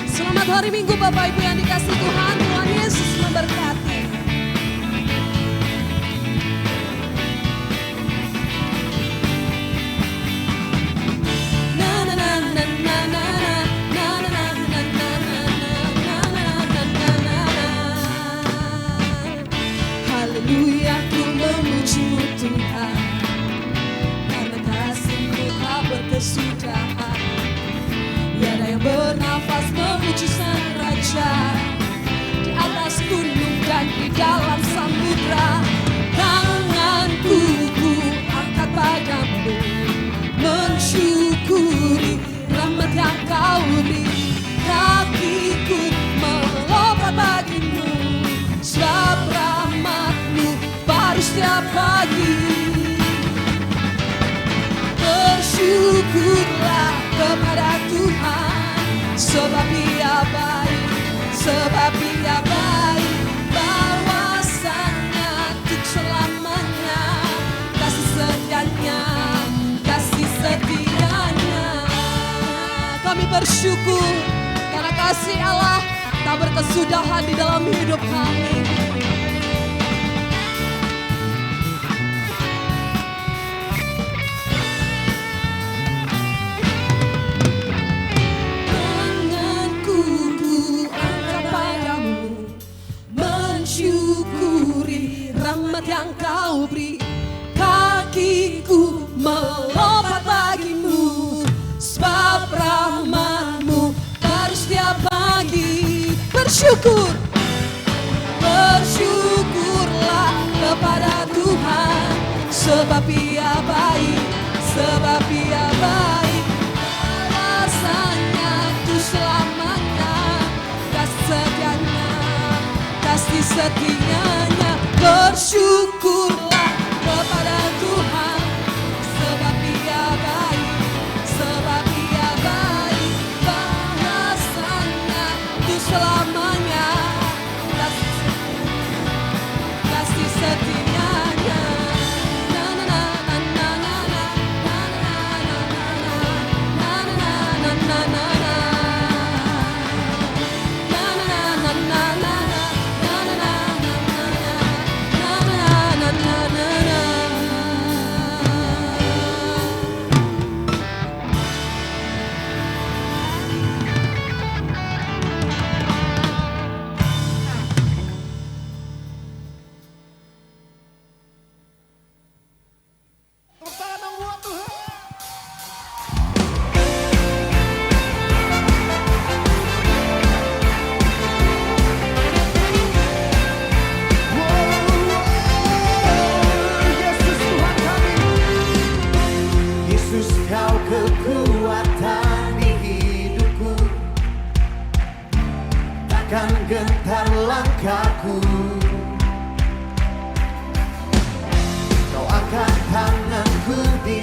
Selamat hari Minggu Bapak Ibu yang dikasih Tuhan. Tuhan Yesus memberkati. Haleluya, ku memuji-Mu Tuhan, karena kasih-Mu tak berkesudahan. Tiada yang bernafas memuji Sang Raja, di atas gunung dan di dalam samudra. Tanganku ku angkat padamu, mensyukuri rahmat yang Kau beri. Kakiku melompat bagimu, sebab rahmat-Mu baru setiap pagi. Bersyukurlah kepada Tuhan, sebab Dia baik, sebab Dia baik. Bahwasanya untuk selamanya, kasih setianya, kasih setianya. Kami bersyukur karena kasih Allah tak berkesudahan di dalam hidup kami. Rahmat yang Kau beri, kakiku melompat bagimu, sebab rahmat-Mu baru setiap pagi. Bersyukur, bersyukurlah kepada Tuhan, sebab Dia baik, sebab Dia baik. Rasanya itu selamanya, kasih setianya, kasih setianya. Bersyukurlah kepada Tuhan, sebab Dia baik, sebab Dia baik. Bahasanya itu selamanya, kasih setianya. Na na na na na na na na na na na na na. Takkan gentar langkahku, Kau angkat tanganku di